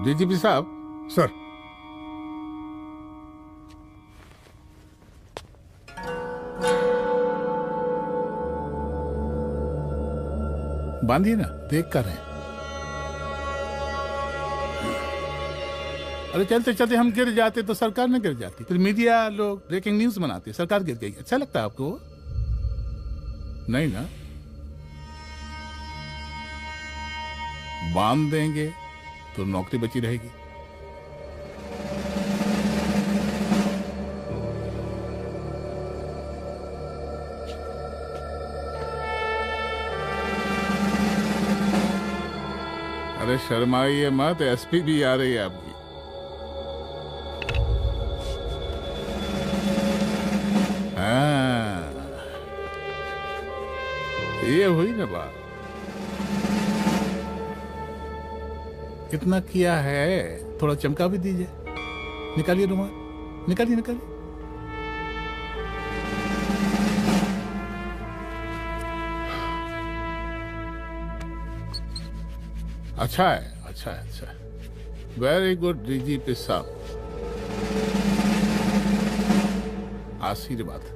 DGP साहब। Sir. बांधिए ना, देख कर रहे हैं। अरे चलते चलते हम गिर जाते तो सरकार न गिर जाती, फिर मीडिया लोग ब्रेकिंग न्यूज बनाते, सरकार गिर गई। अच्छा लगता है आपको? नहीं ना। बांध देंगे तो नौकरी बची रहेगी। अरे शर्माइए मत, एसपी भी आ रही है आपकी। हाँ, ये हुई ना बात। कितना किया है, थोड़ा चमका भी दीजिए। निकालिए रुमाल, निकालिए निकालिए। अच्छा है, अच्छा है, अच्छा है। वेरी गुड डीजीपी साहब, आशीर्वाद।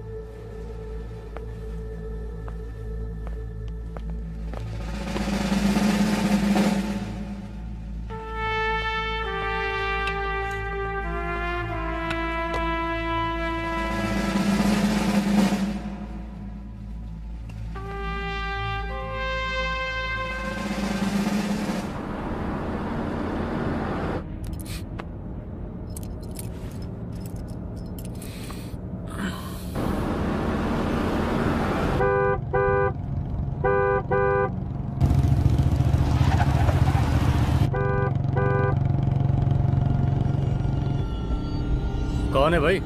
कौन है भाई?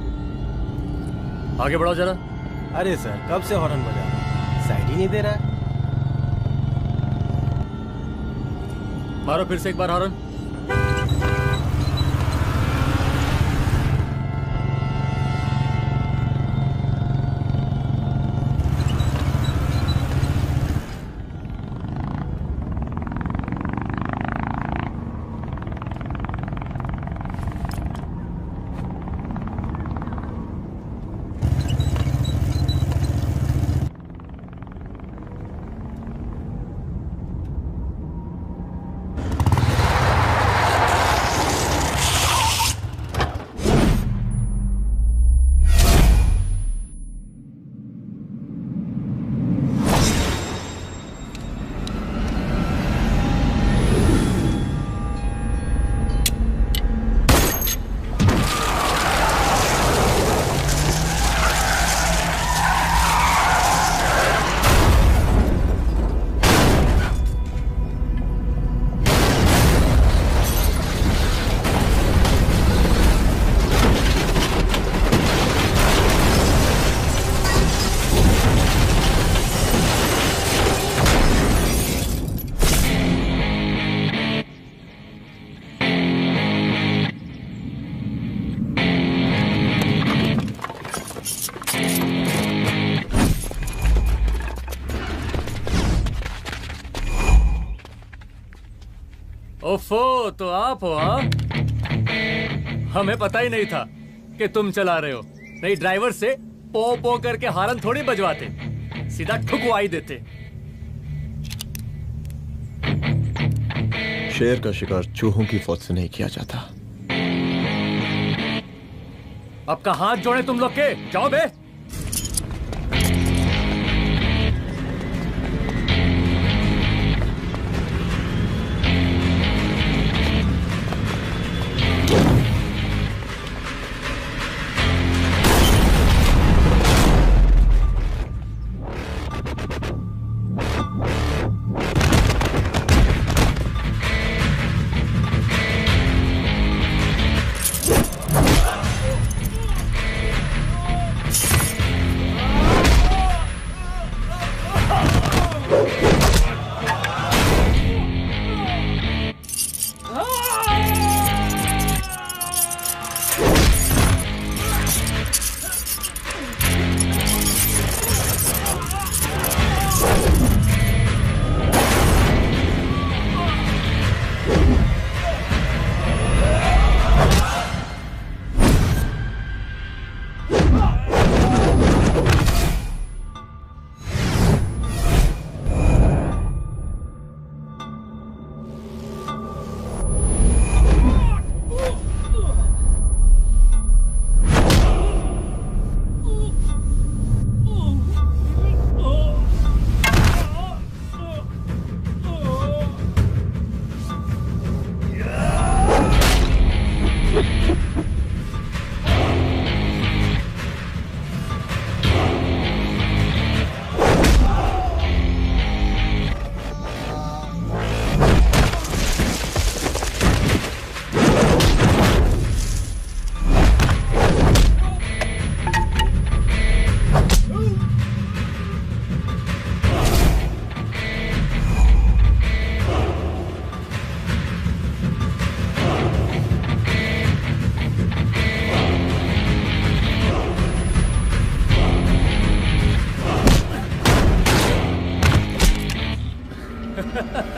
आगे बढ़ाओ जरा। अरे सर, कब से हॉर्न बजा रहा है, साइड ही नहीं दे रहा है। मारो फिर से एक बार हॉर्न। ओफो, तो आप हो? हाँ, हमें पता ही नहीं था कि तुम चला रहे हो। नहीं, ड्राइवर से पो पो करके हॉर्न थोड़ी बजवाते, सीधा ठुकवाई देते। शेर का शिकार चूहों की फौज से नहीं किया जाता। अब का हाथ जोड़े तुम लोग के, जाओ बे।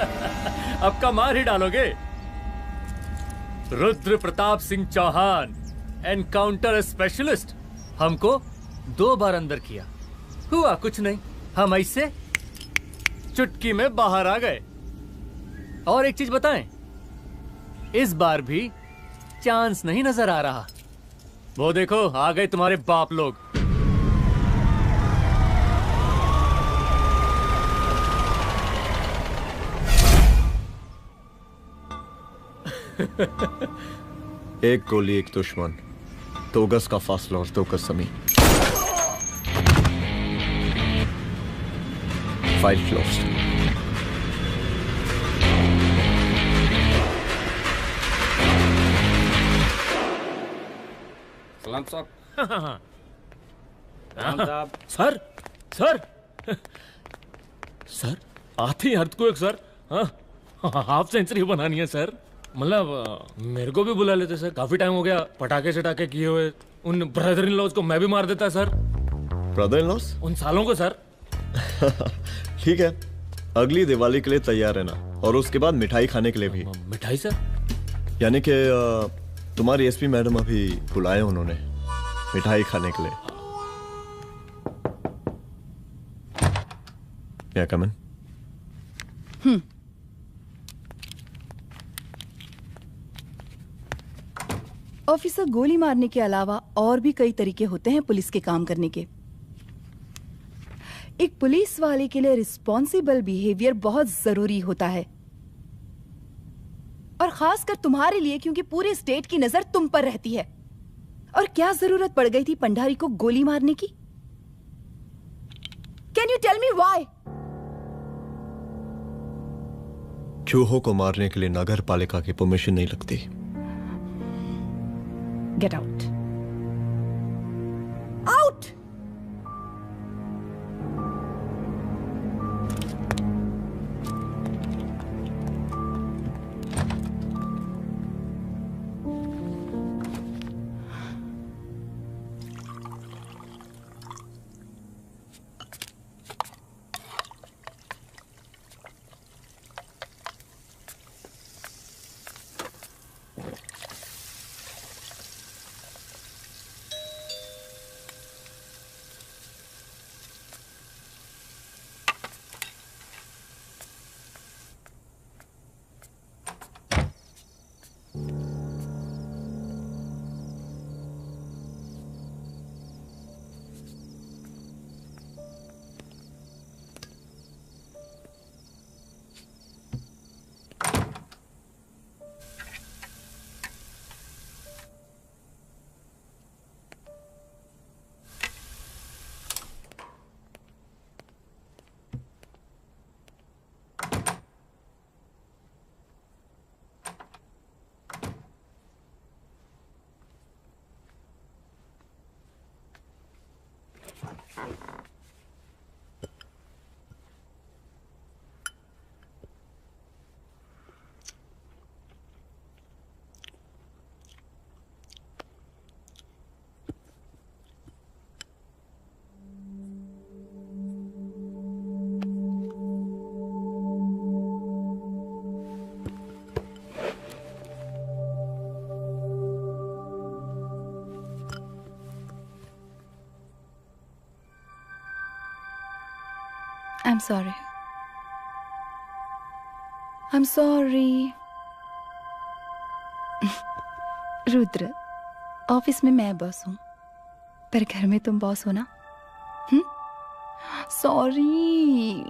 अब का मार ही डालोगे? रुद्र प्रताप सिंह चौहान, एनकाउंटर स्पेशलिस्ट, हमको 2 बार अंदर किया, हुआ कुछ नहीं। हम ऐसे चुटकी में बाहर आ गए। और एक चीज बताएं, इस बार भी चांस नहीं नजर आ रहा। वो देखो आ गए तुम्हारे बाप लोग। एक गोली एक दुश्मन, 2 गज का फासला और 2 गज जमीन। File closed. सलाम साहब। सर सर सर आते ही अर्थक्वेक सर। हाँ, हाफ सेंचुरी बनानी है सर। मतलब मेरे को भी बुला लेते सर, काफी टाइम हो गया पटाखे चटाखे किए हुए। उन ब्रदर इन लॉज को मैं भी मार देता सर। Brother in laws? उन सालों को सर। ठीक है, अगली दिवाली के लिए तैयार रहना, और उसके बाद मिठाई खाने के लिए भी। मिठाई सर? यानी कि तुम्हारी एसपी मैडम अभी बुलाए उन्होंने मिठाई खाने के लिए। क्या कमन? ऑफिसर, गोली मारने के अलावा और भी कई तरीके होते हैं पुलिस के काम करने के। एक पुलिस वाले के लिए रिस्पॉन्सिबल बिहेवियर बहुत जरूरी होता है, और खासकर तुम्हारे लिए, क्योंकि पूरे स्टेट की नजर तुम पर रहती है। और क्या जरूरत पड़ गई थी पंडारी को गोली मारने की? Can you tell me why? चूहों को मारने के लिए नगर पालिका की परमिशन नहीं लगती। Get out. Out! I'm sorry. I'm sorry. Rudra, office में मैं बॉस हूं, पर घर में तुम बॉस हो ना? सॉरी।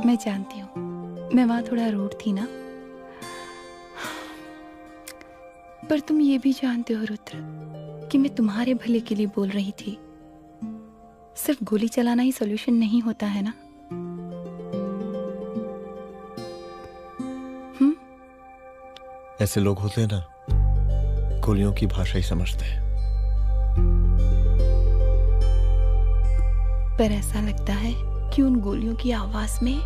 मैं जानती हूँ मैं वहां थोड़ा रूड थी ना, पर तुम ये भी जानते हो रुद्र कि मैं तुम्हारे भले के लिए बोल रही थी। सिर्फ गोली चलाना ही सॉल्यूशन नहीं होता है ना। ऐसे लोग होते हैं ना, गोलियों की भाषा ही समझते हैं। पर ऐसा लगता है कि उन गोलियों की आवाज में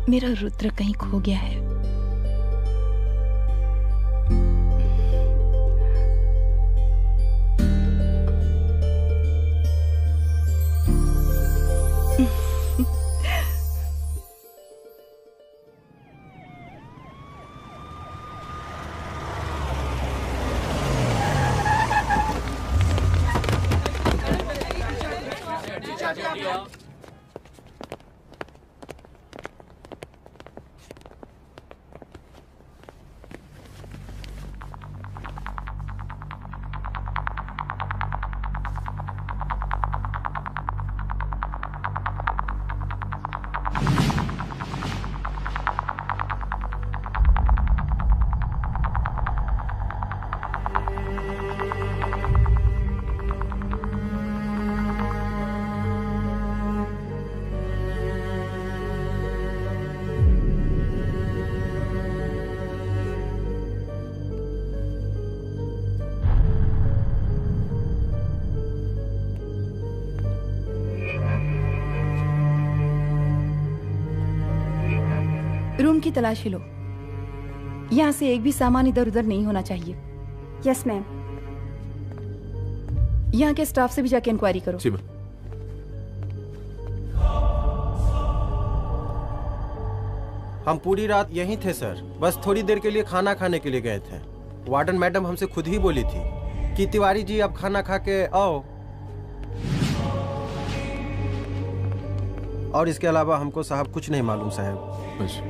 मेरा रुद्र कहीं खो गया है। रूम की तलाशी लो। यहाँ से एक भी सामान इधर उधर नहीं होना चाहिए। Yes ma'am. यहाँ के स्टाफ से भी जाके इंक्वायरी करो। जी मैम। हम पूरी रात यहीं थे सर, बस थोड़ी देर के लिए खाना खाने के लिए गए थे। वार्डन मैडम हमसे खुद ही बोली थी कि तिवारी जी आप खाना खा के आओ, और इसके अलावा हमको साहब कुछ नहीं मालूम साहब। बस।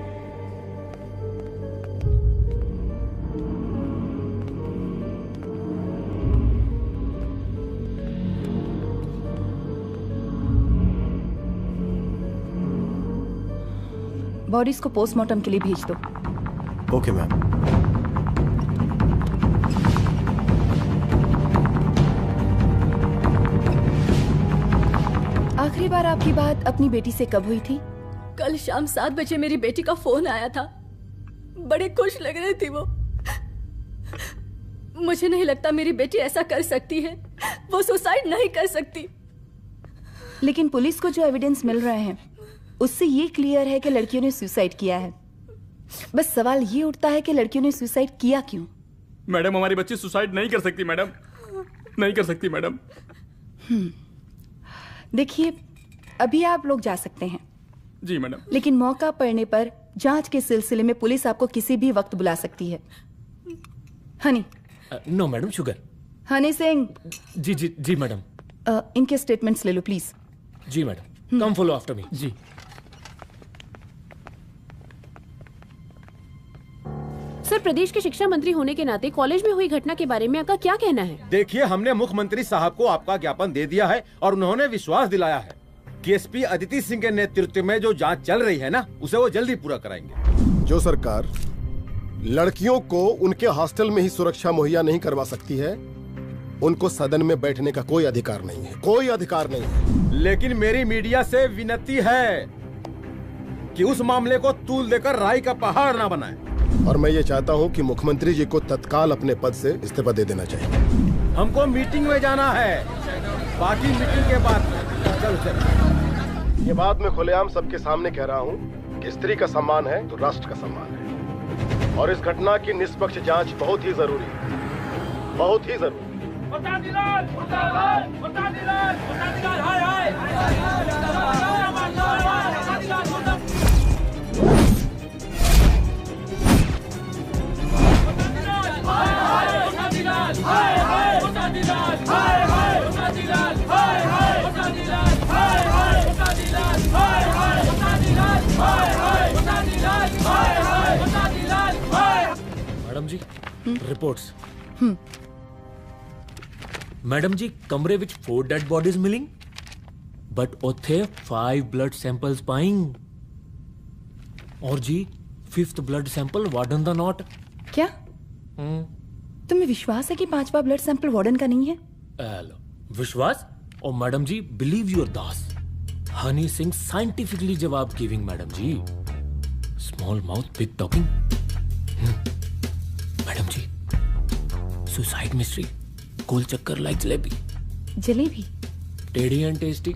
बॉडीज को पोस्टमार्टम के लिए भेज दो। Okay ma'am. आखिरी बार आपकी बात अपनी बेटी से कब हुई थी? कल शाम 7 बजे मेरी बेटी का फोन आया था। बड़े खुश लग रही थी वो। मुझे नहीं लगता मेरी बेटी ऐसा कर सकती है। वो सुसाइड नहीं कर सकती। लेकिन पुलिस को जो एविडेंस मिल रहे हैं उससे ये क्लियर है कि लड़कियों ने सुसाइड किया है। बस सवाल ये उठता है कि लड़कियों ने सुसाइड किया क्यों? मैडम हमारी बच्ची सुसाइड नहीं कर सकती मैडम, नहीं कर सकती मैडम। देखिए, अभी आप लोग जा सकते हैं। जी मैडम। लेकिन मौका पड़ने पर जांच के सिलसिले में पुलिस आपको किसी भी वक्त बुला सकती है। Honey. No madam, sugar. Honey Singh. जी जी जी मैडम। इनके स्टेटमेंट्स ले लो प्लीज। जी madam, come follow after me. जी। सर, प्रदेश के शिक्षा मंत्री होने के नाते कॉलेज में हुई घटना के बारे में आपका क्या कहना है? देखिए, हमने मुख्यमंत्री साहब को आपका ज्ञापन दे दिया है और उन्होंने विश्वास दिलाया है कि एसपी अदिति सिंह के नेतृत्व में जो जांच चल रही है ना, उसे वो जल्दी पूरा कराएंगे। जो सरकार लड़कियों को उनके हॉस्टल में ही सुरक्षा मुहैया नहीं करवा सकती है, उनको सदन में बैठने का कोई अधिकार नहीं है, कोई अधिकार नहीं है। लेकिन मेरी मीडिया से विनती है कि उस मामले को तूल देकर राई का पहाड़ ना बनाए। और मैं ये चाहता हूँ कि मुख्यमंत्री जी को तत्काल अपने पद से इस्तीफा दे देना चाहिए। हमको मीटिंग में जाना है, बाकी मीटिंग के बाद। चलो। ये बात मैं खुलेआम सबके सामने कह रहा हूँ कि स्त्री का सम्मान है तो राष्ट्र का सम्मान है, और इस घटना की निष्पक्ष जांच बहुत ही जरूरी है, बहुत ही जरूरी। मैडम जी, रिपोर्ट्स। मैडम जी, कमरे विच 4 डेड बॉडीज मिलिंग, बट उथे 5 ब्लड सैंपल्स पाइंग। और जी 5th ब्लड सैंपल वार्डन दा नॉट। क्या तुम्हें विश्वास है कि 5वां ब्लड सैंपल वार्डन का नहीं है? विश्वास? और मैडम जी, बिलीव योर दास। हनी सिंह साइंटिफिकली जवाब गिविंग मैडम जी। Small mouth big talking. Madam जी, सुसाइड मिस्ट्री, गोल चक्कर लाइक जलेबी। जलेबी टेढ़ी एंड टेस्टी।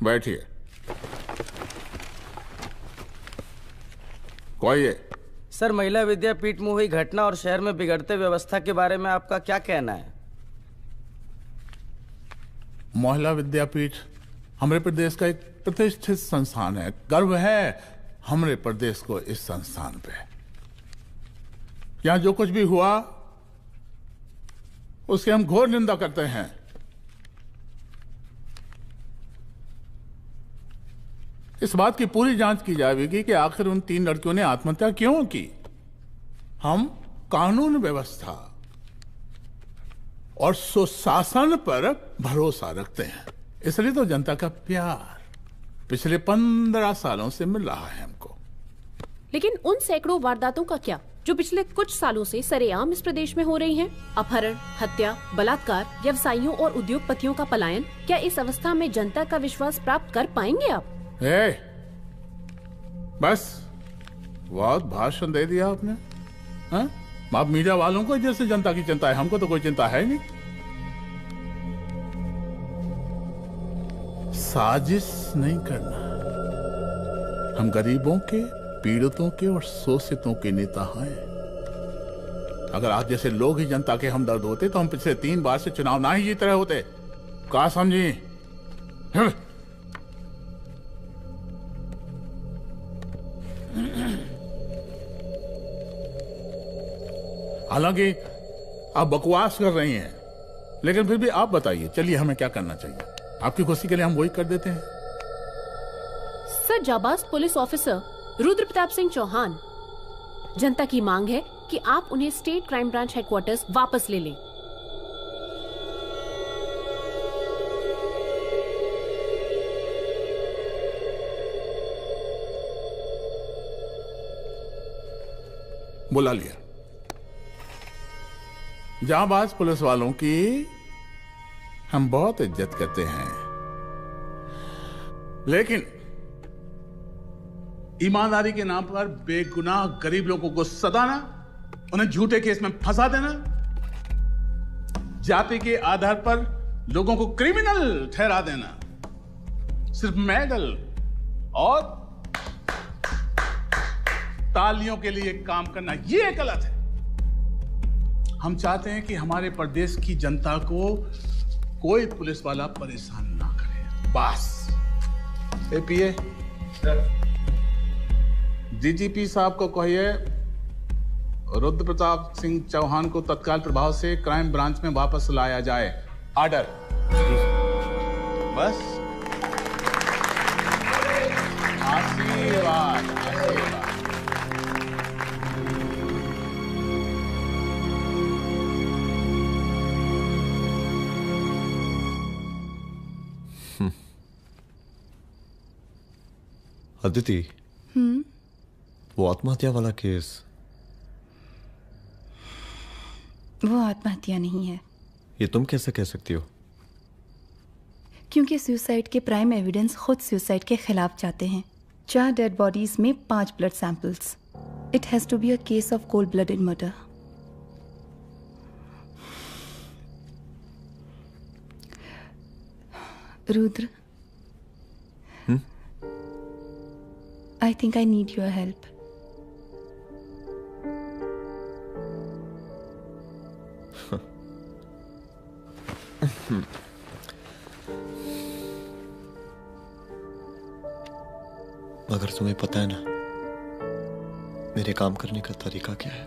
बैठिए। कौन ये? सर, महिला विद्यापीठ में हुई घटना और शहर में बिगड़ते व्यवस्था के बारे में आपका क्या कहना है? महिला विद्यापीठ हमारे प्रदेश का एक प्रतिष्ठित संस्थान है। गर्व है हमारे प्रदेश को इस संस्थान पे। यहाँ जो कुछ भी हुआ उसकी हम घोर निंदा करते हैं। इस बात की पूरी जांच की जाएगी कि आखिर उन 3 लड़कियों ने आत्महत्या क्यों की। हम कानून व्यवस्था और सुशासन पर भरोसा रखते हैं, इसलिए तो जनता का पिछले 15 सालों से मिल रहा है हमको। लेकिन उन सैकड़ों वारदातों का क्या जो पिछले कुछ सालों से सरेआम इस प्रदेश में हो रही हैं? अपहरण, हत्या, बलात्कार, व्यवसायियों और उद्योगपतियों का पलायन। क्या इस अवस्था में जनता का विश्वास प्राप्त कर पाएंगे आप? बस बहुत भाषण दे दिया आपने। हाँ? आप मीडिया वालों को जैसे जनता की चिंता है, हमको तो कोई चिंता है नहीं। साजिश नहीं करना। हम गरीबों के, पीड़ितों के और शोषितों के नेता हैं। अगर आज जैसे लोग ही जनता के हमदर्द होते तो हम पिछले 3 बार से चुनाव ना ही जीत रहे होते। क्या समझी? हालांकि आप बकवास कर रही हैं, लेकिन फिर भी आप बताइए, चलिए हमें क्या करना चाहिए? आपकी खुशी के लिए हम वही कर देते हैं। सर, जाबाज पुलिस ऑफिसर रुद्र प्रताप सिंह चौहान, जनता की मांग है कि आप उन्हें स्टेट क्राइम ब्रांच हेडक्वार्टर्स वापस ले लें। बुला लिया। जाबाज पुलिस वालों की हम बहुत इज्जत करते हैं, लेकिन ईमानदारी के नाम पर बेगुनाह गरीब लोगों को सताना, उन्हें झूठे केस में फंसा देना, जाति के आधार पर लोगों को क्रिमिनल ठहरा देना, सिर्फ मेडल और तालियों के लिए काम करना, यह गलत है। हम चाहते हैं कि हमारे प्रदेश की जनता को कोई पुलिस वाला परेशान ना करे, बस। एपीए डीजीपी साहब को कहिए रुद्र प्रताप सिंह चौहान को तत्काल प्रभाव से क्राइम ब्रांच में वापस लाया जाए। ऑर्डर। बस। आशीर्वाद, आशीर्वाद। अदिति, वो आत्महत्या वाला केस, वो आत्महत्या नहीं है। ये तुम कैसे कह सकती हो? क्योंकि सुसाइड के प्राइम एविडेंस खुद सुसाइड के खिलाफ जाते हैं। 4 डेड बॉडीज में 5 blood samples. It has to be a case of cold blooded murder. Rudra, I think I need your help. मगर तुम्हें पता है ना मेरे काम करने का तरीका क्या है?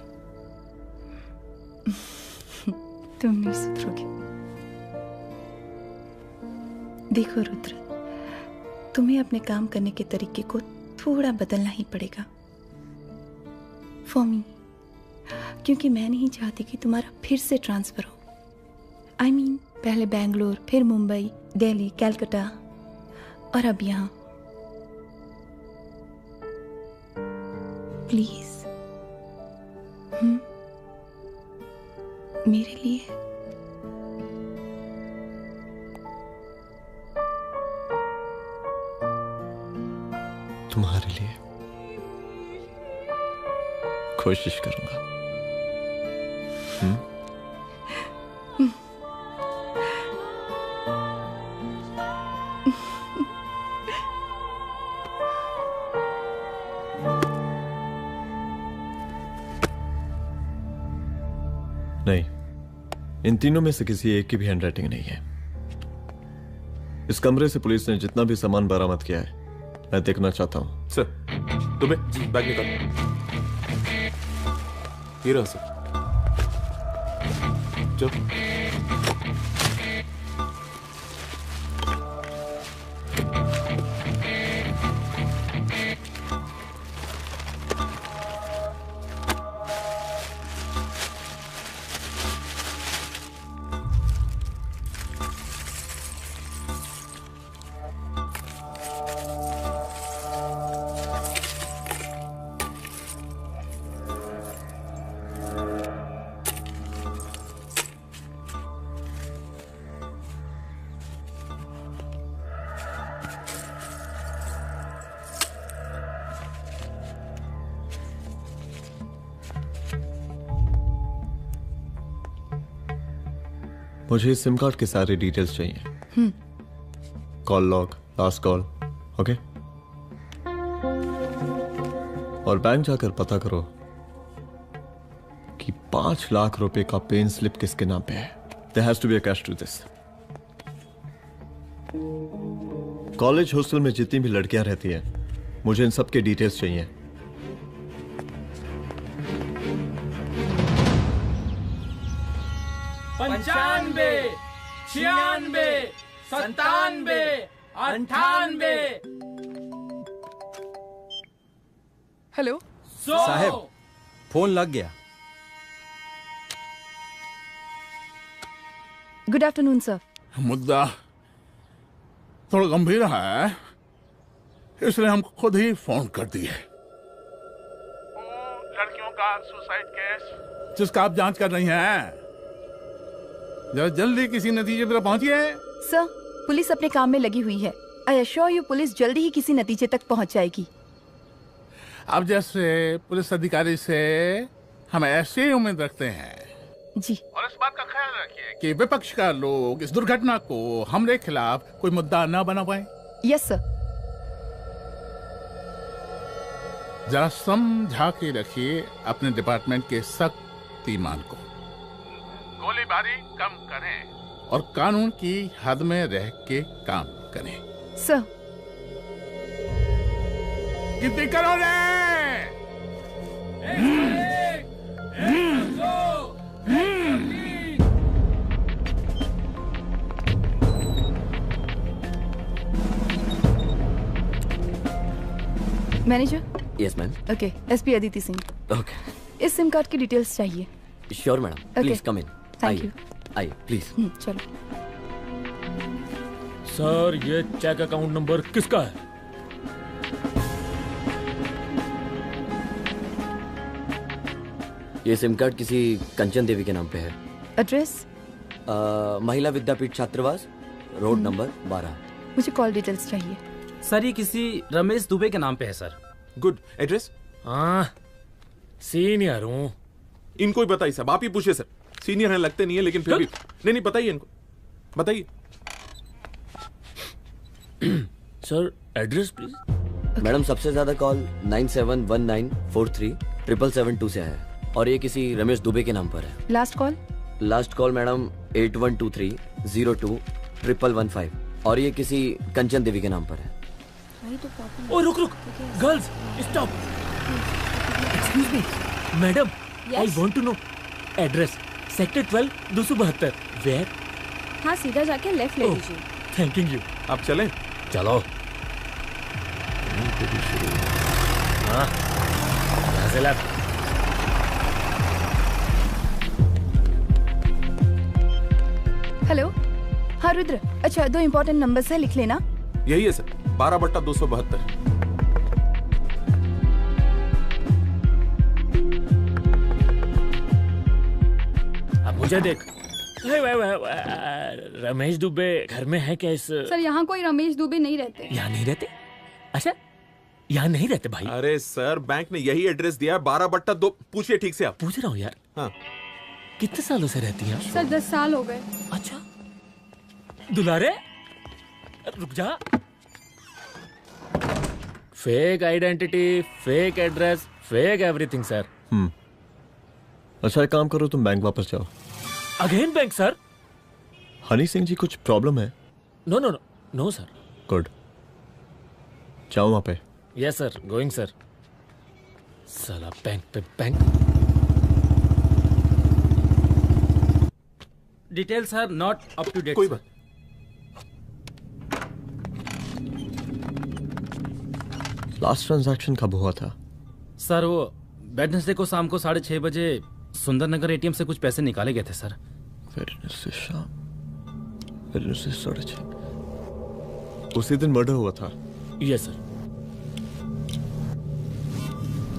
तुम नहीं सुधरोगे। देखो रुद्र, तुम्हें अपने काम करने के तरीके को थोड़ा बदलना ही पड़ेगा फॉर मी, क्योंकि मैं नहीं चाहती कि तुम्हारा फिर से ट्रांसफर हो। I mean, पहले बेंगलोर, फिर मुंबई, दिल्ली, कलकत्ता और अब यहाँ। प्लीज मेरे लिए। तुम्हारे लिए कोशिश करूंगा। नहीं, इन तीनों में से किसी एक की भी हैंडराइटिंग नहीं है। इस कमरे से पुलिस ने जितना भी सामान बरामद किया है मैं देखना चाहता हूं। सर, तुम्हें बैग निकाल। ये रहा सर। चलो। मुझे इस सिम कार्ड के सारे डिटेल्स चाहिए। Call log, last call, okay? और बैंक जाकर पता करो कि 5 लाख रुपए का पेन स्लिप किसके नाम पे है। There has to be a cash to this. College hostel में जितनी भी लड़कियां रहती हैं, मुझे इन सब के डिटेल्स चाहिए। 95, 96, 97, 98। हेलो साहब, फोन लग गया। Good afternoon sir. मुद्दा थोड़ा गंभीर है, इसलिए हम खुद ही फोन कर दिए। लड़कियों का सुसाइड केस जिसका आप जांच कर रही हैं, जरा जल्दी किसी नतीजे पर पहुंचिए। सर, पुलिस अपने काम में लगी हुई है। आई एश्योर यू पुलिस जल्दी ही किसी नतीजे तक पहुंच जाएगी। आप जैसे पुलिस अधिकारी से हम ऐसी उम्मीद रखते हैं जी। और इस बात का ख्याल रखिए कि विपक्ष का लोग इस दुर्घटना को हमरे खिलाफ कोई मुद्दा न बना पाए। Yes sir. जरा समझा के रखिए अपने डिपार्टमेंट के सख्त ईमान को। गोलीबारी कम करें और कानून की हद में रह के काम करें। सर। कितनी करोगे? Manager. Yes ma'am. Okay, SP Aditi Singh. Okay. इस सिम कार्ड की डिटेल्स चाहिए। Sure madam, please come in. Thank you. आइए प्लीज। चलो। सर, ये चेक अकाउंट नंबर किसका है? ये सिम कार्ड किसी कंचन देवी के नाम पे है। एड्रेस? महिला विद्यापीठ छात्रावास, रोड नंबर 12। मुझे कॉल डिटेल्स चाहिए। सर, ये किसी रमेश दुबे के नाम पे है सर। गुड। एड्रेस? हाँ, सीनियर हूँ। इनको ही बताइए साहब, आप ही पूछिए सर। सीनियर हैं लगते नहीं है, लेकिन फिर भी नहीं बताइए इनको, बताइए। Sir, address please. मैडम, सबसे ज्यादा कॉल 9719437772 से है और ये किसी रमेश दुबे के नाम पर है। Last call? Last call madam 8123021115 और ये किसी कंचन देवी के नाम पर है। ओ रुक, girls stop. Excuse me madam, I want to know address. Sector 12 272। Where? हाँ, सीधा जाके लेफ्ट ले लीजिए। Thank you. आप चलें? चलो। हाँ, यहाँ से लेफ्ट। हेलो। हाँ रुद्र, अच्छा 2 इम्पोर्टेंट नंबर्स है, लिख लेना। यही है सर, 12/272। अब मुझे देख। रमेश दुबे घर में है क्या? इस सर, यहाँ कोई रमेश दुबे नहीं रहते। यहाँ नहीं रहते? अच्छा, यहाँ नहीं रहते भाई। अरे सर, बैंक ने यही एड्रेस दिया है, 12/2। पूछिए ठीक से आप। पूछ रहा हूँ यार। हाँ। कितने सालों से रहती हैं? सर 10 साल हो गए। अच्छा दुलारे रुक जा। Fake identity, fake address, fake everything sir. अच्छा एक काम करो, तुम बैंक वापस जाओ। Again bank sir? Honey Singh ji कुछ प्रॉब्लम है? No no no no sir. Good, जाओ वहां पे। Yes sir, going sir. साला बैंक पे bank. Details are not up to date. कोई बात। लास्ट ट्रांजैक्शन कब हुआ था? सर वो वेडनेसडे को शाम को 6:30 बजे सुंदरनगर एटीएम से कुछ पैसे निकाले गए थे सर। वेडनेसडे शाम, वेडनेसडे 6:30। उसी दिन मर्डर हुआ था? Yes sir.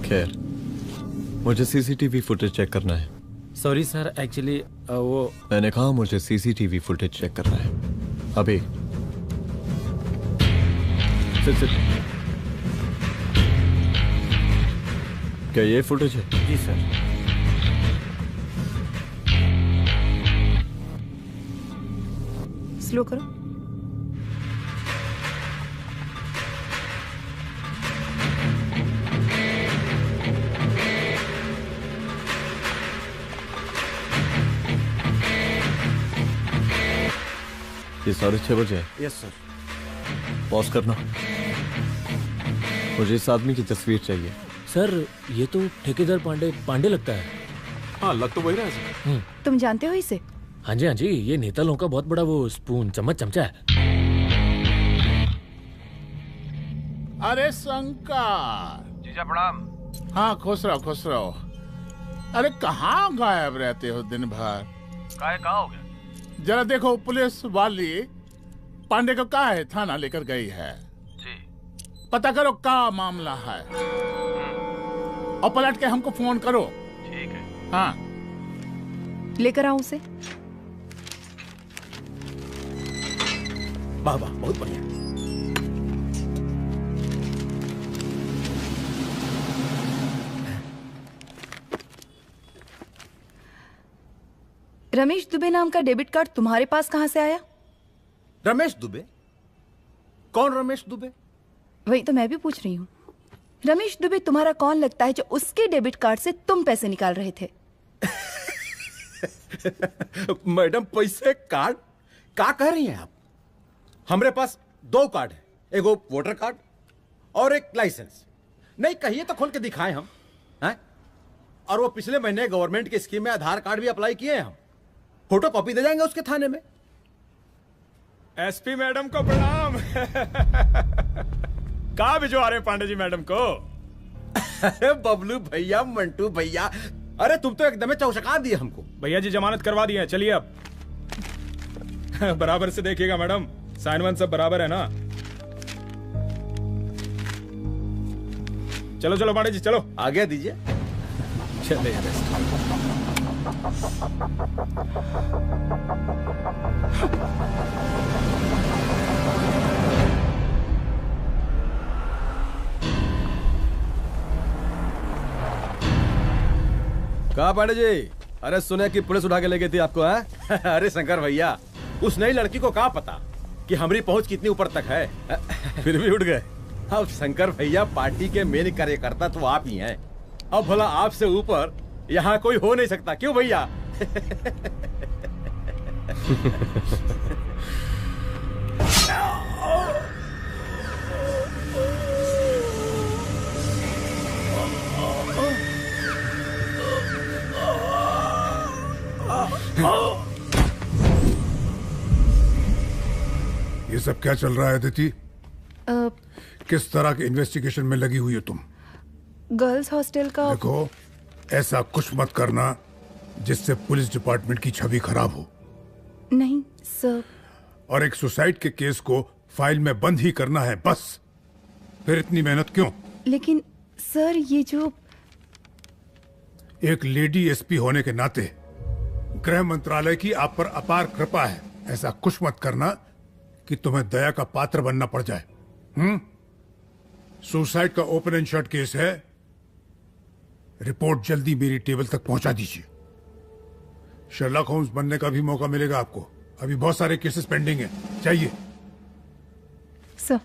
खैर, मुझे सीसीटीवी फुटेज चेक करना है। सॉरी सर, एक्चुअली वो मैंने कहा मुझे सीसीटीवी फुटेज चेक करना है अभी। सिट। क्या ये फुटेज है? जी सर। स्लो करो। ये 6:30 बजे है। Yes sir. पॉज करना। मुझे इस आदमी की तस्वीर चाहिए। सर ये तो ठेकेदार पांडे लगता है। हाँ लग तो वही रहा है सर। तुम जानते हो इसे? हाँ जी, ये नेतालों का बहुत बड़ा वो स्पून चमचा है। अरे शंकर। जीजा प्रणाम। हाँ खुश रहो। अरे कहाँ गायब रहते हो दिन भर? कहाँ हो गया? जरा देखो पुलिस वाली पांडे को कहा है थाना लेकर गई है। जी। पता करो क्या मामला है और पलट के हमको फोन करो। ठीक है। हाँ लेकर आओ उसे। वाह वाह, बहुत बढ़िया। रमेश दुबे नाम का डेबिट कार्ड तुम्हारे पास कहां से आया? रमेश दुबे? कौन रमेश दुबे? वही तो मैं भी पूछ रही हूँ। रमेश दुबे तुम्हारा कौन लगता है जो उसके डेबिट कार्ड से तुम पैसे निकाल रहे थे? मैडम पैसे कार्ड क्या कह रही हैं आप? हमारे पास 2 कार्ड है, एक वो वोटर कार्ड और एक लाइसेंस। नहीं कहिए तो खोल के दिखाएं हम हैं? और वो पिछले महीने गवर्नमेंट की स्कीम में आधार कार्ड भी अप्लाई किए हैं हम। फोटो कॉपी दे जाएंगे उसके थाने में। एसपी मैडम को प्रणाम। कहाँ भिजवा रहे पांडे जी मैडम को? अरे बबलू भैया, मंटू भैया, अरे तुम तो एकदम चौशका दिए हमको। भैया जी जमानत करवा दिए हैं, चलिए अब। बराबर से देखिएगा मैडम, साइन वाइन सब बराबर है ना? चलो चलो पांडे जी चलो। आगे दीजिए। चले कहा पांडे जी? अरे सुने कि पुलिस उठा के ले गई थी आपको है? अरे शंकर भैया, उस नई लड़की को क्या पता कि हमारी पहुंच कितनी ऊपर तक है। फिर भी उठ गए। अब शंकर भैया पार्टी के मेन कार्यकर्ता तो आप ही हैं। अब भला आपसे ऊपर यहाँ कोई हो नहीं सकता, क्यों भैया? ये सब क्या चल रहा है अदिति? किस तरह के इन्वेस्टिगेशन में लगी हुई हो तुम? गर्ल्स हॉस्टल का। देखो, ऐसा कुछ मत करना जिससे पुलिस डिपार्टमेंट की छवि खराब हो। नहीं सर। और एक सुसाइड के केस को फाइल में बंद ही करना है बस। फिर इतनी मेहनत क्यों? लेकिन सर ये जो एक लेडी एसपी होने के नाते गृह मंत्रालय की आप पर अपार कृपा है। ऐसा कुछ मत करना कि तुम्हें दया का पात्र बनना पड़ जाए। सुसाइड का ओपन एंड शट केस है। रिपोर्ट जल्दी मेरी टेबल तक पहुंचा दीजिए। शर्लॉक होम्स बनने का भी मौका मिलेगा आपको। अभी बहुत सारे केसेस पेंडिंग हैं। चाहिए सर।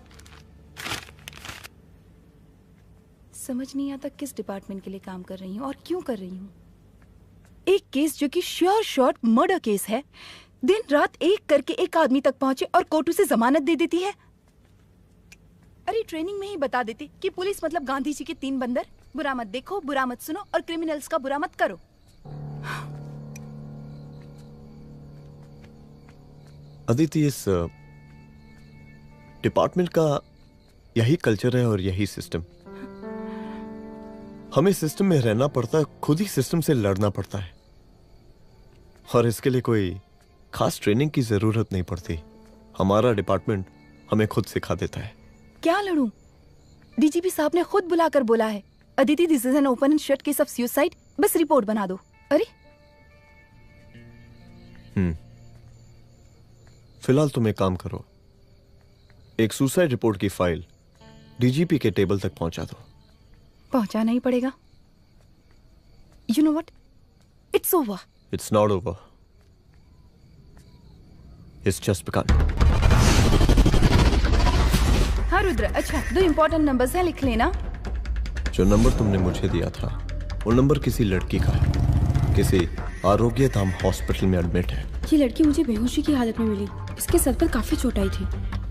समझ नहीं आता किस डिपार्टमेंट के लिए काम कर रही हूँ और क्यों कर रही हूँ। एक केस जो कि श्योर शॉट मर्डर केस है, दिन रात एक करके एक आदमी तक पहुंचे और कोर्ट उसे जमानत दे देती है। अरे ट्रेनिंग में ही बता देती कि पुलिस मतलब गांधी जी के 3 बंदर, बुरा मत देखो, बुरा मत सुनो और क्रिमिनल्स का बुरा मत करो। अदिति, इस डिपार्टमेंट का यही कल्चर है और यही सिस्टम। हमें सिस्टम में रहना पड़ता है, खुद ही सिस्टम से लड़ना पड़ता है। और इसके लिए कोई खास ट्रेनिंग की जरूरत नहीं पड़ती। हमारा डिपार्टमेंट हमें खुद सिखा देता है। क्या लड़ूं? डीजीपी साहब ने खुद बुलाकर बोला है, Aditi this is an open and shut case of suicide, बस रिपोर्ट बना दो। अरे फिलहाल तुम एक काम करो, एक सुसाइड रिपोर्ट की फाइल डीजीपी के टेबल तक पहुंचा दो। पहुंचाना ही पड़ेगा। You know what, it's over. It's not over. Is just began. हाँ रुद्र, अच्छा 2 इम्पोर्टेंट नंबर्स हैं, लिख लेना। जो नंबर तुमने मुझे दिया था वो नंबर किसी लड़की का है, किसी आरोग्य धाम हॉस्पिटल में एडमिट है। ये लड़की मुझे बेहोशी की हालत में मिली। इसके सर पर काफी चोट आई थी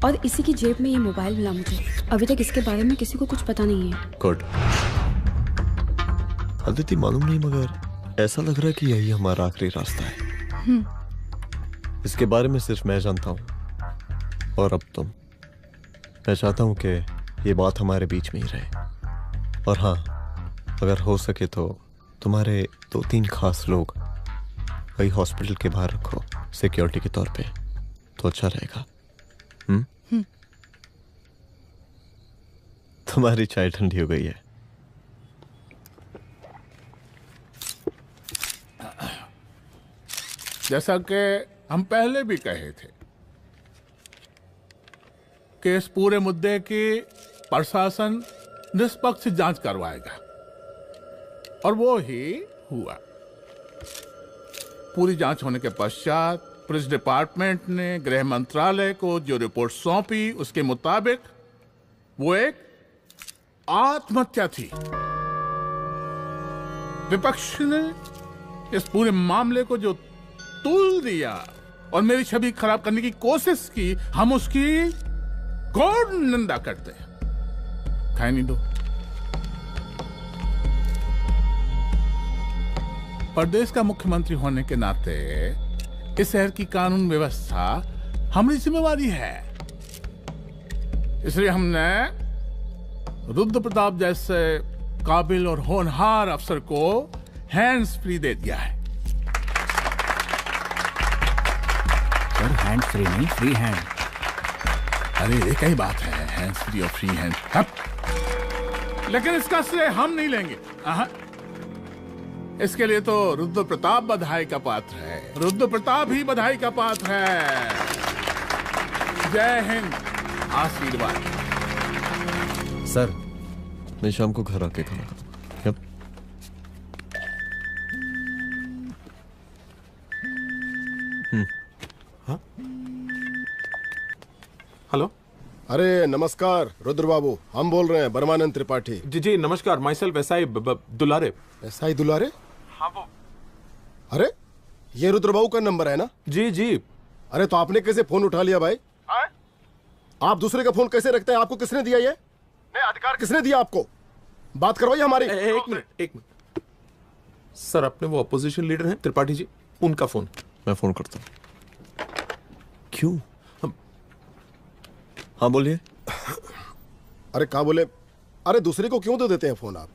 और इसी की जेब में ये मोबाइल मिला मुझे। अभी तक इसके बारे में किसी को कुछ पता नहीं है। गुड। अदिति मालूम नहीं, मगर ऐसा लग रहा है कि यही हमारा आखिरी रास्ता है। इसके बारे में सिर्फ मैं जानता हूँ और अब तुम। मैं चाहता हूँ कि ये बात हमारे बीच में ही रहे। और हाँ, अगर हो सके तो तुम्हारे 2-3 खास लोग वही हॉस्पिटल के बाहर रखो सिक्योरिटी के तौर पे, तो अच्छा रहेगा। तुम्हारी चाय ठंडी हो गई है। जैसा कि हम पहले भी कहे थे कि इस पूरे मुद्दे की प्रशासन निष्पक्ष जांच करवाएगा, और वो ही हुआ। पूरी जांच होने के पश्चात पुलिस डिपार्टमेंट ने गृह मंत्रालय को जो रिपोर्ट सौंपी उसके मुताबिक वो एक आत्महत्या थी। विपक्ष ने इस पूरे मामले को जो तुल दिया और मेरी छवि खराब करने की कोशिश की, हम उसकी घोर निंदा करते हैं। खाए नहीं दो। प्रदेश का मुख्यमंत्री होने के नाते इस शहर की कानून व्यवस्था हमारी जिम्मेवारी है। इसलिए हमने रुद्र प्रताप जैसे काबिल और होनहार अफसर को हैंड्स फ्री दे दिया है। सर हैंड फ्री नहीं, फ्री हैंड। अरे एक ही बात है, हैंड्स फ्री और फ्री हैंड। लेकिन इसका श्रेय हम नहीं लेंगे। इसके लिए तो रुद्र प्रताप बधाई का पात्र है। रुद्र प्रताप ही बधाई का पात्र है। जय हिंद। आशीर्वाद। सर, मैं शाम को घर आके खाना खाऊंगा। यप। हेलो। अरे नमस्कार रुद्र बाबू, हम बोल रहे हैं परमानंद त्रिपाठी। जी जी नमस्कार। My self SI Dulare. SI दुलारे? हाँ वो। अरे ये रुद्र बाबू का नंबर है ना? जी जी। अरे तो आपने कैसे फोन उठा लिया भाई? आप दूसरे का फोन कैसे रखते हैं? आपको किसने दिया ये? नहीं, अधिकार किसने दिया आपको? बात करवाइए हमारी। एक मिनट। सर अपने वो अपोजिशन लीडर हैं त्रिपाठी जी, उनका फोन। मैं फोन करता हूँ। क्यों? हाँ बोलिए। अरे क्या बोले? अरे दूसरे को क्यों दे देते हैं फोन आप?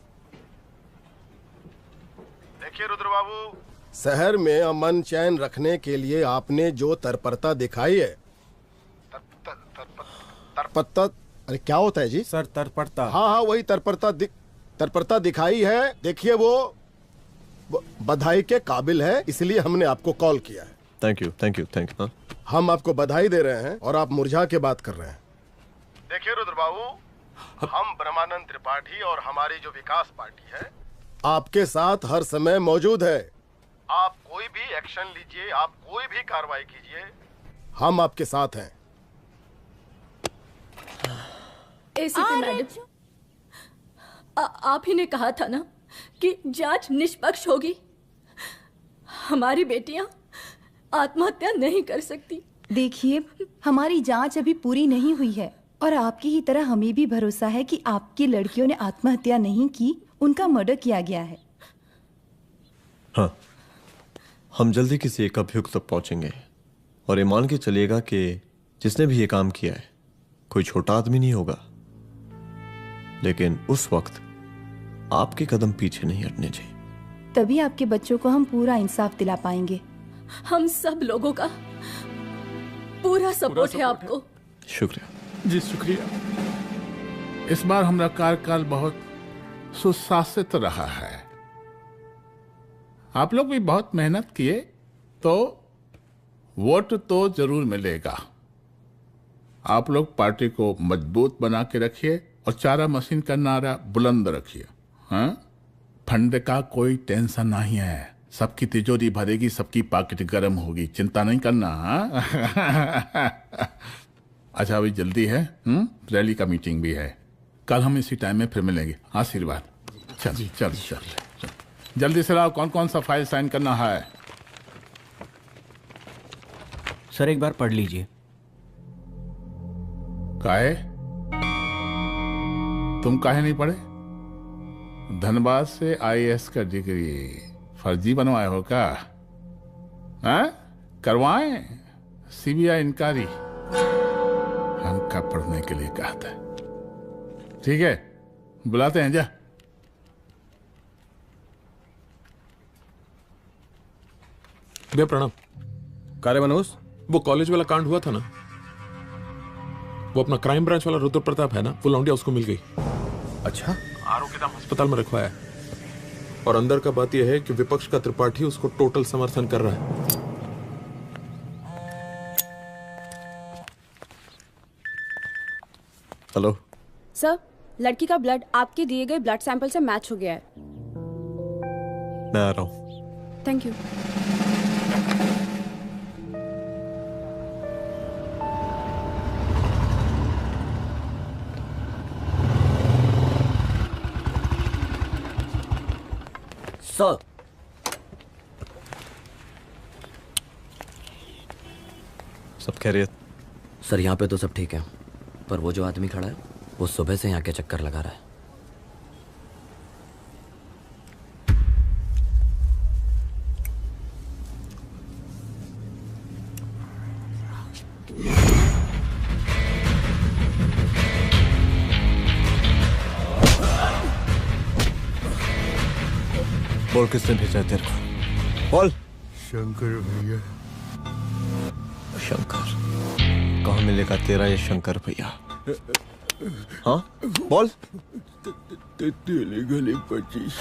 देखिए रुद्र बाबू, शहर में अमन चैन रखने के लिए आपने जो तत्परता दिखाई है। तत्परता? अरे क्या होता है जी? सर तत्परता। हाँ वही तत्परता दिखाई है। देखिए वो बधाई के काबिल है, इसलिए हमने आपको कॉल किया है। Thank you. हम आपको बधाई दे रहे हैं और आप मुरझा के बात कर रहे हैं। देखिए रुद्र बाबू, हम ब्रह्मानंद त्रिपाठी और हमारी जो विकास पार्टी है आपके साथ हर समय मौजूद है। आप कोई भी एक्शन लीजिए, आप कोई भी कार्रवाई कीजिए, हम आपके साथ हैं। एसीपी मैडम, आप ही ने कहा था ना कि जांच निष्पक्ष होगी। हमारी बेटियां आत्महत्या नहीं कर सकती। देखिए, हमारी जांच अभी पूरी नहीं हुई है और आपकी ही तरह हमें भी भरोसा है कि आपकी लड़कियों ने आत्महत्या नहीं की, उनका मर्डर किया गया है। हाँ, हम जल्दी किसी एक अभियुक्त तक पहुंचेंगे और ये मान के चलिएगा कि जिसने भी ये काम किया है कोई छोटा आदमी नहीं होगा, लेकिन उस वक्त आपके कदम पीछे नहीं हटने चाहिए। तभी आपके बच्चों को हम पूरा इंसाफ दिला पाएंगे। हम सब लोगों का पूरा सपोर्ट है आपको। शुक्रिया जी, शुक्रिया। इस बार हमारा कार्यकाल बहुत सुशासित रहा है। आप लोग भी बहुत मेहनत किए, तो वोट तो जरूर मिलेगा। आप लोग पार्टी को मजबूत बना के रखिए और चारा मशीन का नारा बुलंद रखिए। हाँ, फंड का कोई टेंशन नहीं है, सबकी तिजोरी भरेगी, सबकी पॉकेट गर्म होगी, चिंता नहीं करना। हाँ? अच्छा अभी जल्दी है, रैली का मीटिंग भी है, कल हम इसी टाइम में फिर मिलेंगे। आशीर्वाद। चल चल चल जल्दी से लाओ, कौन कौन सा फाइल साइन करना है? सर एक बार पढ़ लीजिए। काहे? तुम काहे नहीं पढ़े? धनबाद से आईएएस का डिग्री फर्जी बनवाए हो क्या? हाँ? करवाएं सीबीआई इंक्वायरी। हमका पढ़ने के लिए कहा था। ठीक है, बुलाते हैं। जा भैया प्रणाम। कार्य मनोज, वो कॉलेज वाला कांड हुआ था ना, वो अपना क्राइम ब्रांच वाला रुद्र प्रताप है ना, वो लौंडिया उसको मिल गई। अच्छा? आरोग्यधाम अस्पताल में रखवाया है। और अंदर का बात यह है कि विपक्ष का त्रिपाठी उसको टोटल समर्थन कर रहा है। हेलो सर, लड़की का ब्लड आपके दिए गए ब्लड सैंपल से मैच हो गया है। मैं आ रहा हूँ। Thank you. सर, सब खैरियत? सर यहाँ पे तो सब ठीक है, पर वो जो आदमी खड़ा है वो सुबह से यहाँ के चक्कर लगा रहा है। बोल किसने भेजा है तेरे को? बोल। शंकर भैया। शंकर? कहाँ मिलेगा तेरा ये शंकर भैया? हाँ बोल। गली 25।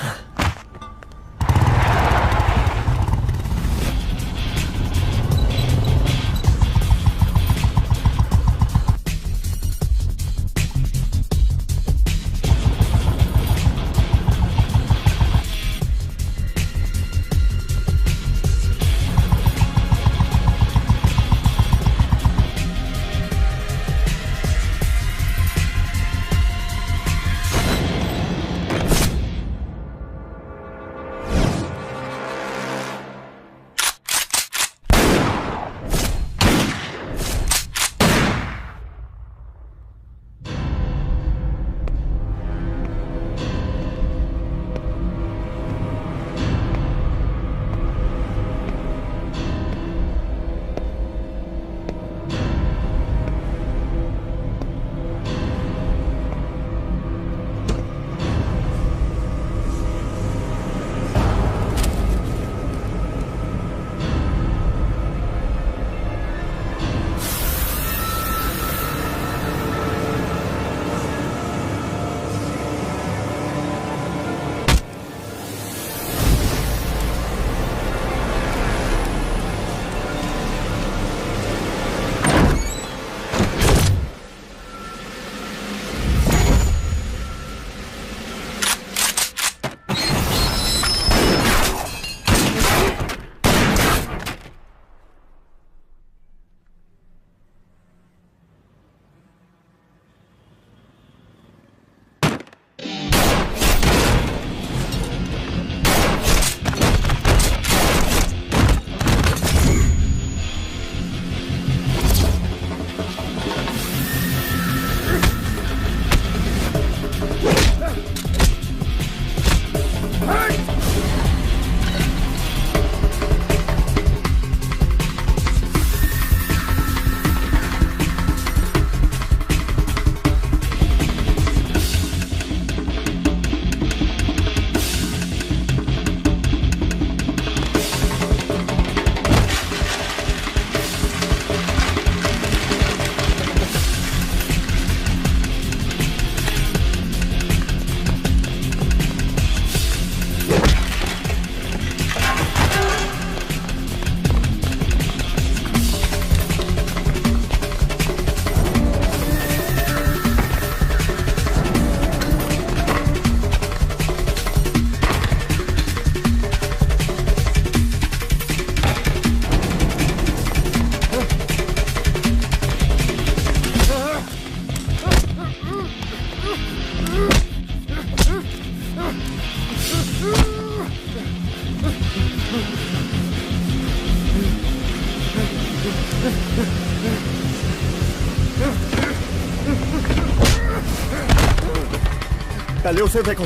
पहले उसे देखो।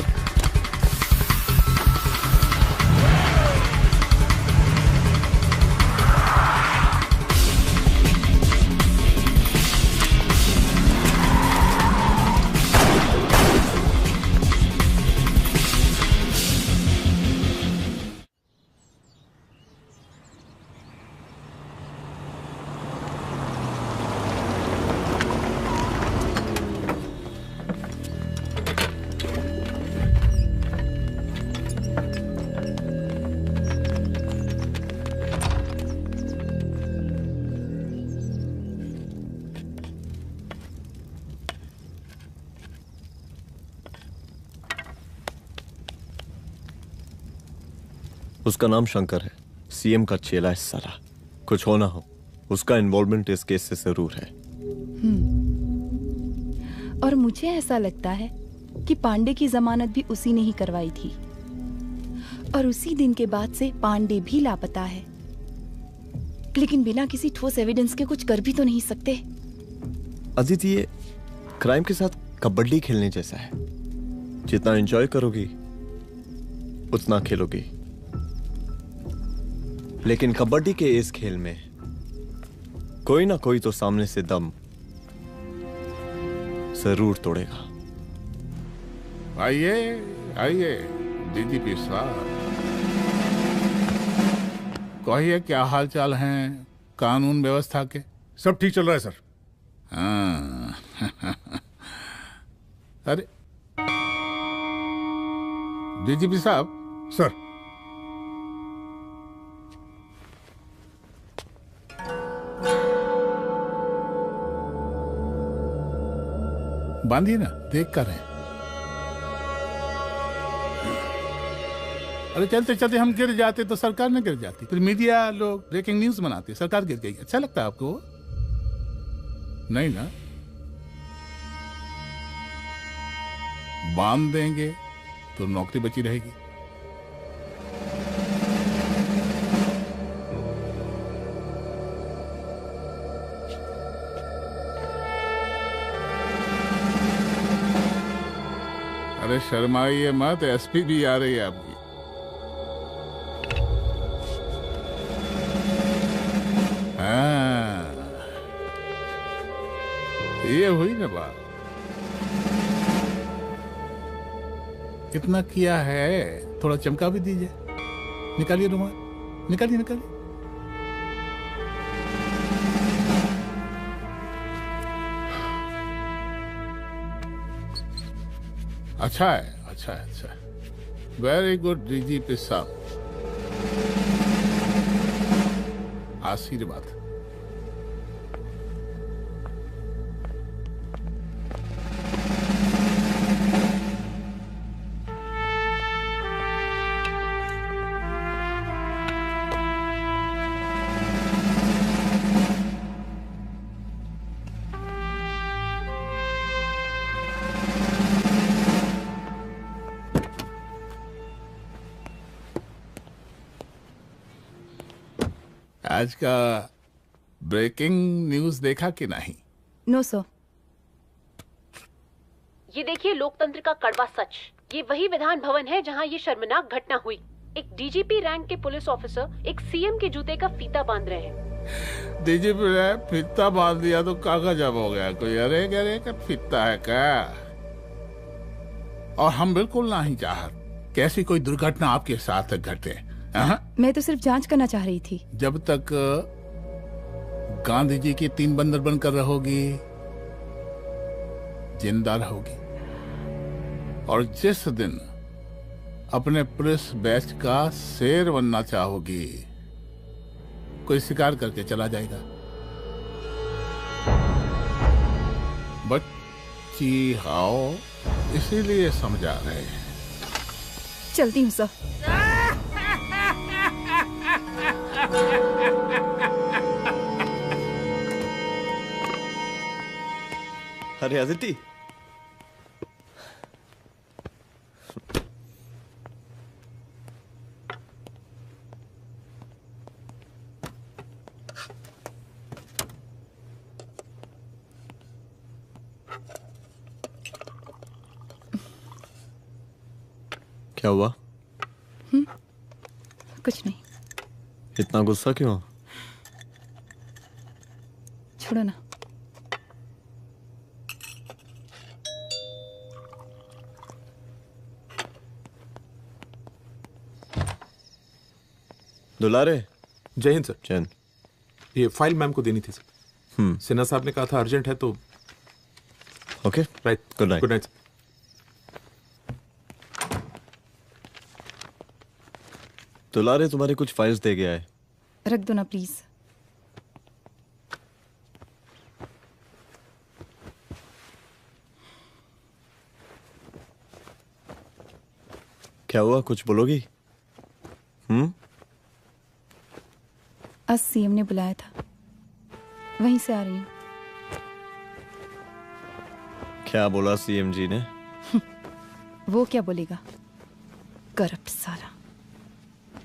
उसका नाम शंकर है, सीएम का चेला है साला। कुछ हो ना हो, उसका इन्वॉल्वमेंट इस केस से जरूर है। और मुझे ऐसा लगता है कि पांडे की जमानत भी उसी ने ही करवाई थी, और उसी दिन के बाद से पांडे भी लापता है। लेकिन बिना किसी ठोस एविडेंस के कुछ कर भी तो नहीं सकते। अदिति, ये क्राइम के साथ कबड्डी खेलने जैसा है। जितना एंजॉय करोगी उतना खेलोगी, लेकिन कबड्डी के इस खेल में कोई ना कोई तो सामने से दम जरूर तोड़ेगा। आइए आइए डीजीपी साहब, कहिए क्या हाल चाल हैं कानून व्यवस्था के? सब ठीक चल रहा है सर। हाँ। अरे डीजीपी साहब। सर। बांधिए ना, देख कर रहे। अरे चलते चलते हम गिर जाते तो सरकार में गिर जाती, फिर मीडिया लोग ब्रेकिंग न्यूज बनाते, सरकार गिर गई। अच्छा लगता है आपको? नहीं ना? बांध देंगे तो नौकरी बची रहेगी। अरे शर्माइए मत, एसपी भी आ रही है आपकी। हाँ, ये हुई ना बात। कितना किया है, थोड़ा चमका भी दीजिए। निकालिए रुमाल, निकालिए निकालिए। अच्छा है, अच्छा है, अच्छा है। वेरी गुड डीजीपी साहब, आशीर्वाद। आज का ब्रेकिंग न्यूज देखा कि नहीं? No sir. ये देखिए लोकतंत्र का कड़वा सच। ये वही विधान भवन है जहां ये शर्मनाक घटना हुई। एक डीजीपी रैंक के पुलिस ऑफिसर एक सीएम के जूते का फीता बांध रहे हैं। डीजीपी ने फीता बांध दिया तो कागज जब हो गया। कोई अरे गरे का फीता है क्या? और हम बिल्कुल नहीं चाहते कैसी कोई दुर्घटना आपके साथ घटे। मैं तो सिर्फ जांच करना चाह रही थी। जब तक गांधी जी की 3 बंदर बनकर रहोगी, जिंदा रहोगी। और जिस दिन अपने पुलिस बैच का शेर बनना चाहोगी, कोई शिकार करके चला जाएगा। बच्ची हाओ, इसीलिए समझा रहे हैं। चलती हूँ सर। अरे अदिति, क्या हुआ? कुछ नहीं। इतना गुस्सा क्यों? छोड़ो ना। दुलारे। जय हिंद सर। जय हिंद। ये फाइल मैम को देनी थी सर। सिन्हा साहब ने कहा था अर्जेंट है तो। Okay right. Good night. Good night. दुलारे तुम्हारे कुछ फाइल्स दे गया है। रख दो ना प्लीज। क्या हुआ, कुछ बोलोगी? आज सीएम ने बुलाया था, वहीं से आ रही हूँ। क्या बोला सीएम जी ने? वो क्या बोलेगा, करप्ट साला,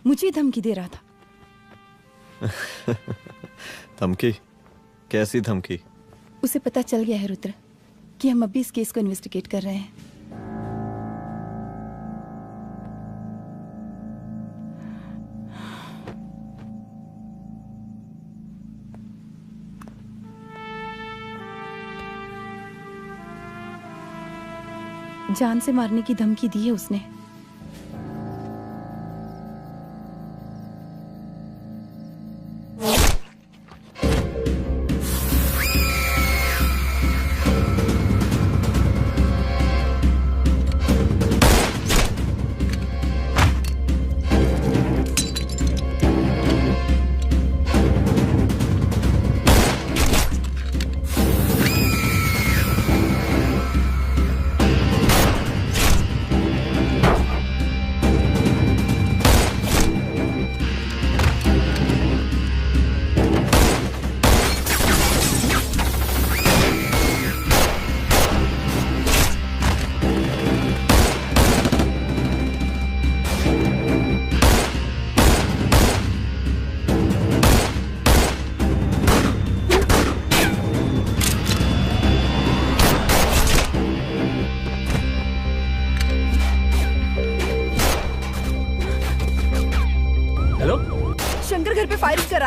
मुझे धमकी दे रहा था। धमकी? कैसी धमकी? उसे पता चल गया है रुद्र कि हम अभी इस केस को इन्वेस्टिगेट कर रहे हैं। जान से मारने की धमकी दी है उसने।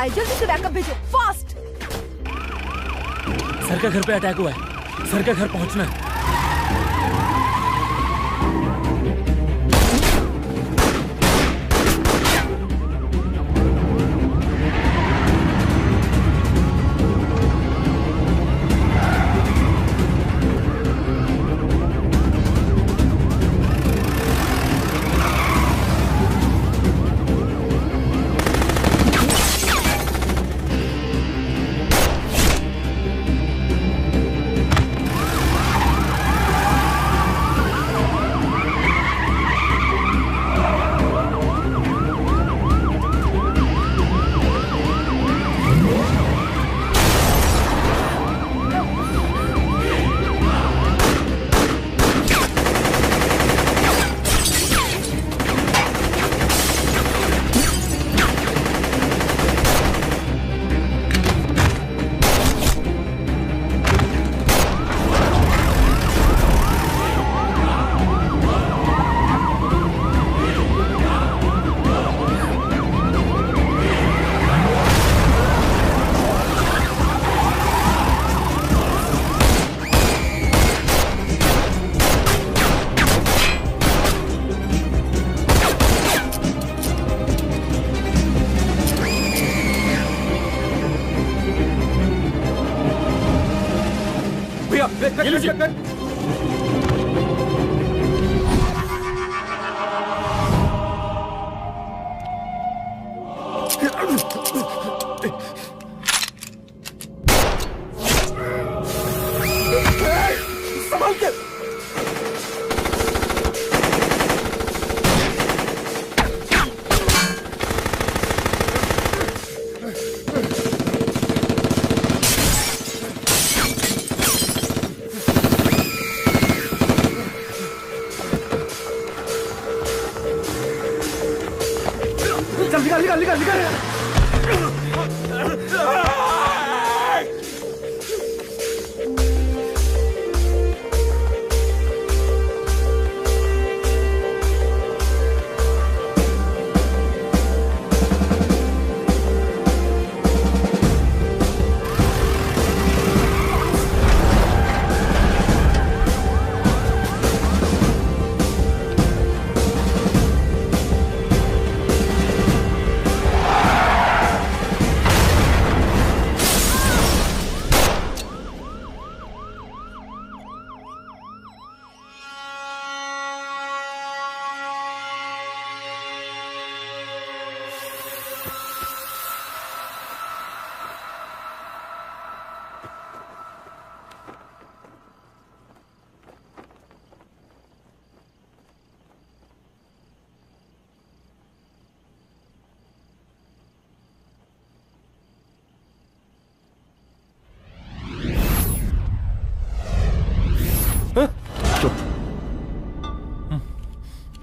जल्दी से बैकअप भेजो, फास्ट। सर का घर पे अटैक हुआ है, सर का घर पहुंचना है।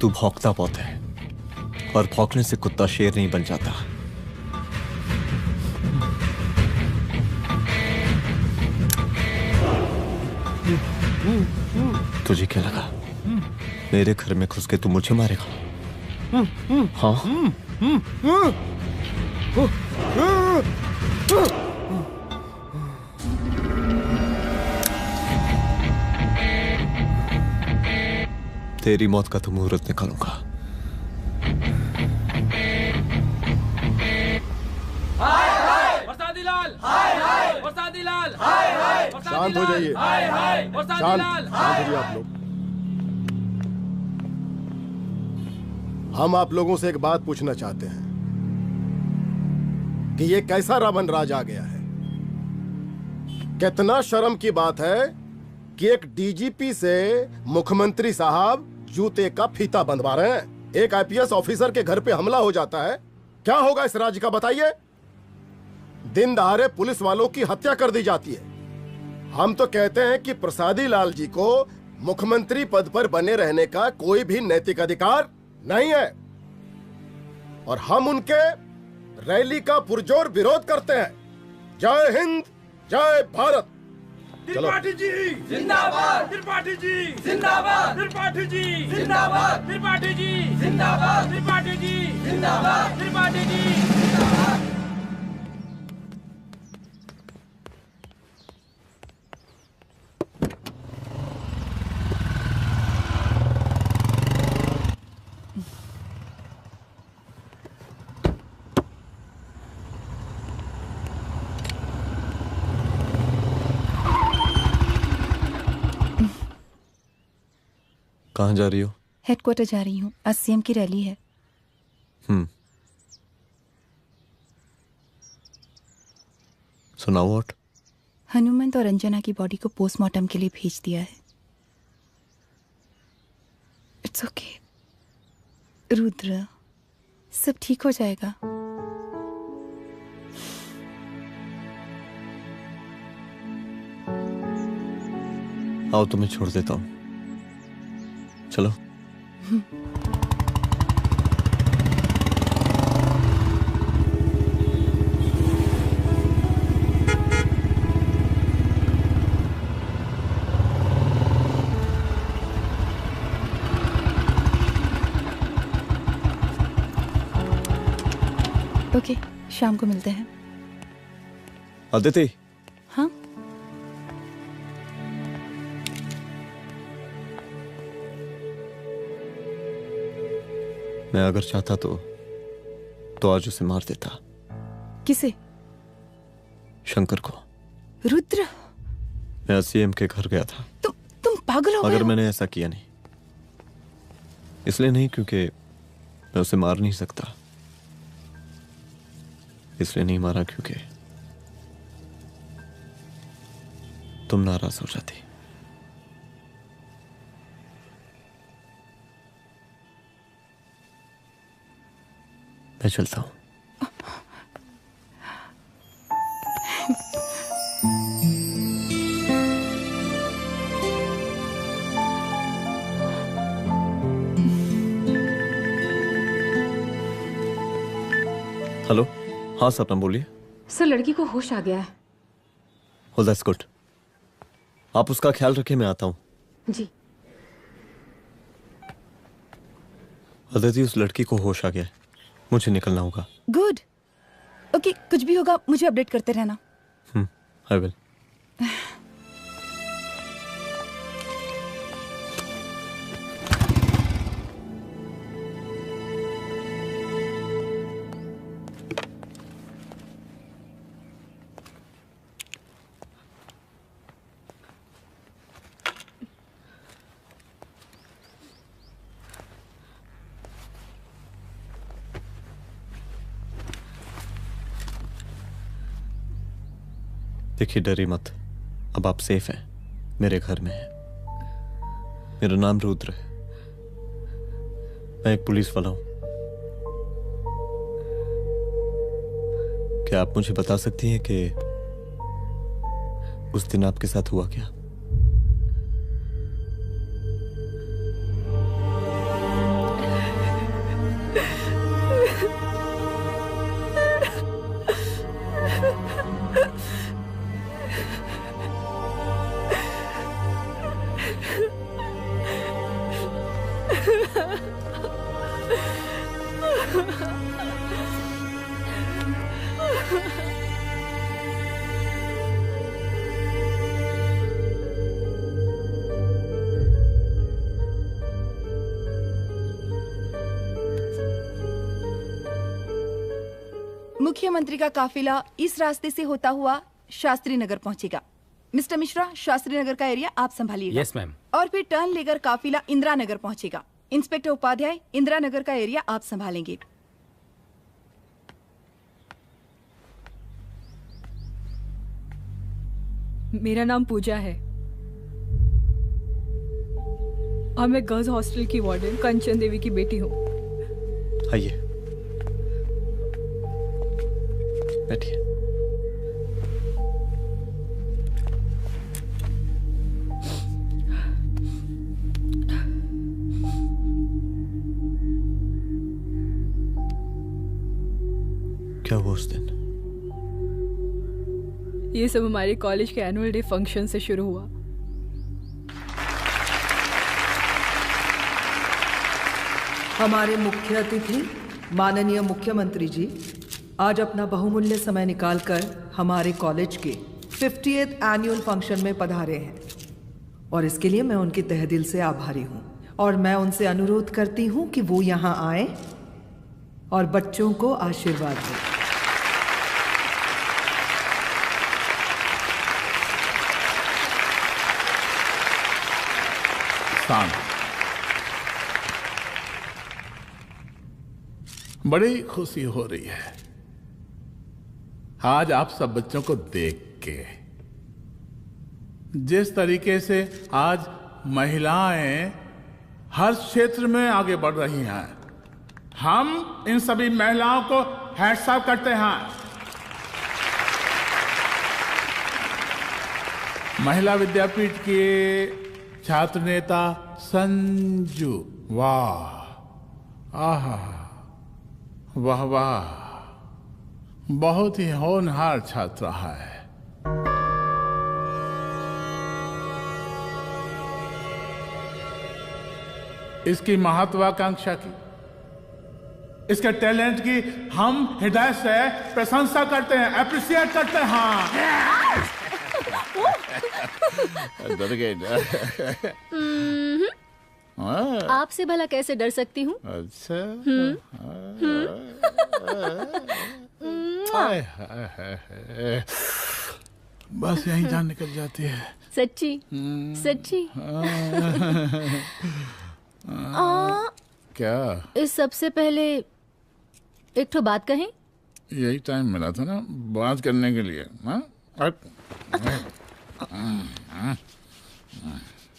तू भौंकता बहुत है, और भौंकने से कुत्ता शेर नहीं बन जाता। तुझे क्या लगा मेरे घर में घुस के तू मुझे मारेगा? हाँ? तेरी मौत का तो मुहूर्त निकालूंगा। हाय हाय वरसादी लाल, हाय हाय वरसादी लाल, हाय हाय शांत हो जाइए, हाय हाय वरसादी लाल, शांत हो जाइए आप लोग। हम आप लोगों से एक बात पूछना चाहते हैं कि ये कैसा रावण राज आ गया है। कितना शर्म की बात है कि एक डीजीपी से मुख्यमंत्री साहब जूते का फीता बंधवा रहे हैं। एक आईपीएस ऑफिसर के घर पे हमला हो जाता है, क्या होगा इस राज्य का बताइए? दिन दहाड़े पुलिस वालों की हत्या कर दी जाती है। हम तो कहते हैं कि प्रसादी लाल जी को मुख्यमंत्री पद पर बने रहने का कोई भी नैतिक अधिकार नहीं है, और हम उनके रैली का पुरजोर विरोध करते हैं। जय हिंद, जय भारत। त्रिपाठी जी जिंदाबाद, त्रिपाठी जी जिंदाबाद, त्रिपाठी जी जिंदाबाद, त्रिपाठी जी जिंदाबाद, त्रिपाठी जी जिंदाबाद, त्रिपाठी जी जिंदाबाद। कहाँ जा रही हो? हेडक्वार्टर जा रही हूँ, आज सीएम की रैली है। सुनाओ व्हाट? हनुमंत और अंजना की बॉडी को पोस्टमार्टम के लिए भेज दिया है। इट्स ओके रुद्र, सब ठीक हो जाएगा। आओ तुम्हें छोड़ देता हूँ, चलो। ओके, शाम को मिलते हैं। अदिति। हाँ? मैं अगर चाहता तो आज उसे मार देता। किसे? शंकर को। रुद्र, मैं सीएम के घर गया था। तुम पागल हो गए मगर हो? मैंने ऐसा किया नहीं, इसलिए नहीं क्योंकि मैं उसे मार नहीं सकता, इसलिए नहीं मारा क्योंकि तुम नाराज हो जाती। मैं चलता हूं। हेलो, हाँ सपना बोलिए। सर, लड़की को होश आ गया है। Oh, that's good. आप उसका ख्याल रखिए, मैं आता हूँ। जी। अदिति, उस लड़की को होश आ गया है, मुझे निकलना होगा। गुड। ओके, कुछ भी होगा मुझे अपडेट करते रहना। I will. देखिए, डरी मत, अब आप सेफ हैं, मेरे घर में हैं। मेरा नाम रुद्र है, मैं एक पुलिस वाला हूं। क्या आप मुझे बता सकती हैं कि उस दिन आपके साथ हुआ क्या? मुख्यमंत्री का काफिला इस रास्ते से होता हुआ शास्त्री नगर पहुंचेगा। मिस्टर मिश्रा, शास्त्री नगर का एरिया आप संभालिएगा। Yes ma'am. और फिर टर्न लेकर काफिला इंदिरा नगर पहुंचेगा। इंस्पेक्टर उपाध्याय, इंदिरा नगर का एरिया आप संभालेंगे। मेरा नाम पूजा है और मैं गर्ल्स हॉस्टल की वार्डन कंचन देवी की बेटी हूँ। आइए, बैठिए। क्या हुआ उस दिन? ये सब हमारे कॉलेज के एनुअल डे फंक्शन से शुरू हुआ। हमारे मुख्य अतिथि माननीय मुख्यमंत्री जी आज अपना बहुमूल्य समय निकालकर हमारे कॉलेज के 50th एनुअल फंक्शन में पधारे हैं और इसके लिए मैं उनके तहे दिल से आभारी हूँ और मैं उनसे अनुरोध करती हूँ कि वो यहाँ आए और बच्चों को आशीर्वाद दें। बड़ी खुशी हो रही है आज आप सब बच्चों को देख के। जिस तरीके से आज महिलाएं हर क्षेत्र में आगे बढ़ रही हैं, हम इन सभी महिलाओं को हैट्स ऑफ करते हैं। महिला विद्यापीठ के छात्र नेता संजू, वाह, आहा, वाह वाह, बहुत ही होनहार छात्रा है। इसकी महत्वाकांक्षा की, इसके टैलेंट की हम हृदय से प्रशंसा करते हैं, अप्रिशिएट करते हैं। डर गए आपसे भला कैसे डर सकती हूँ? अच्छा। बस यहीं जान निकल जाती है। सच्ची सच्ची। क्या? इस सबसे पहले एक ठो बात कहें? यही टाइम मिला था ना बात करने के लिए।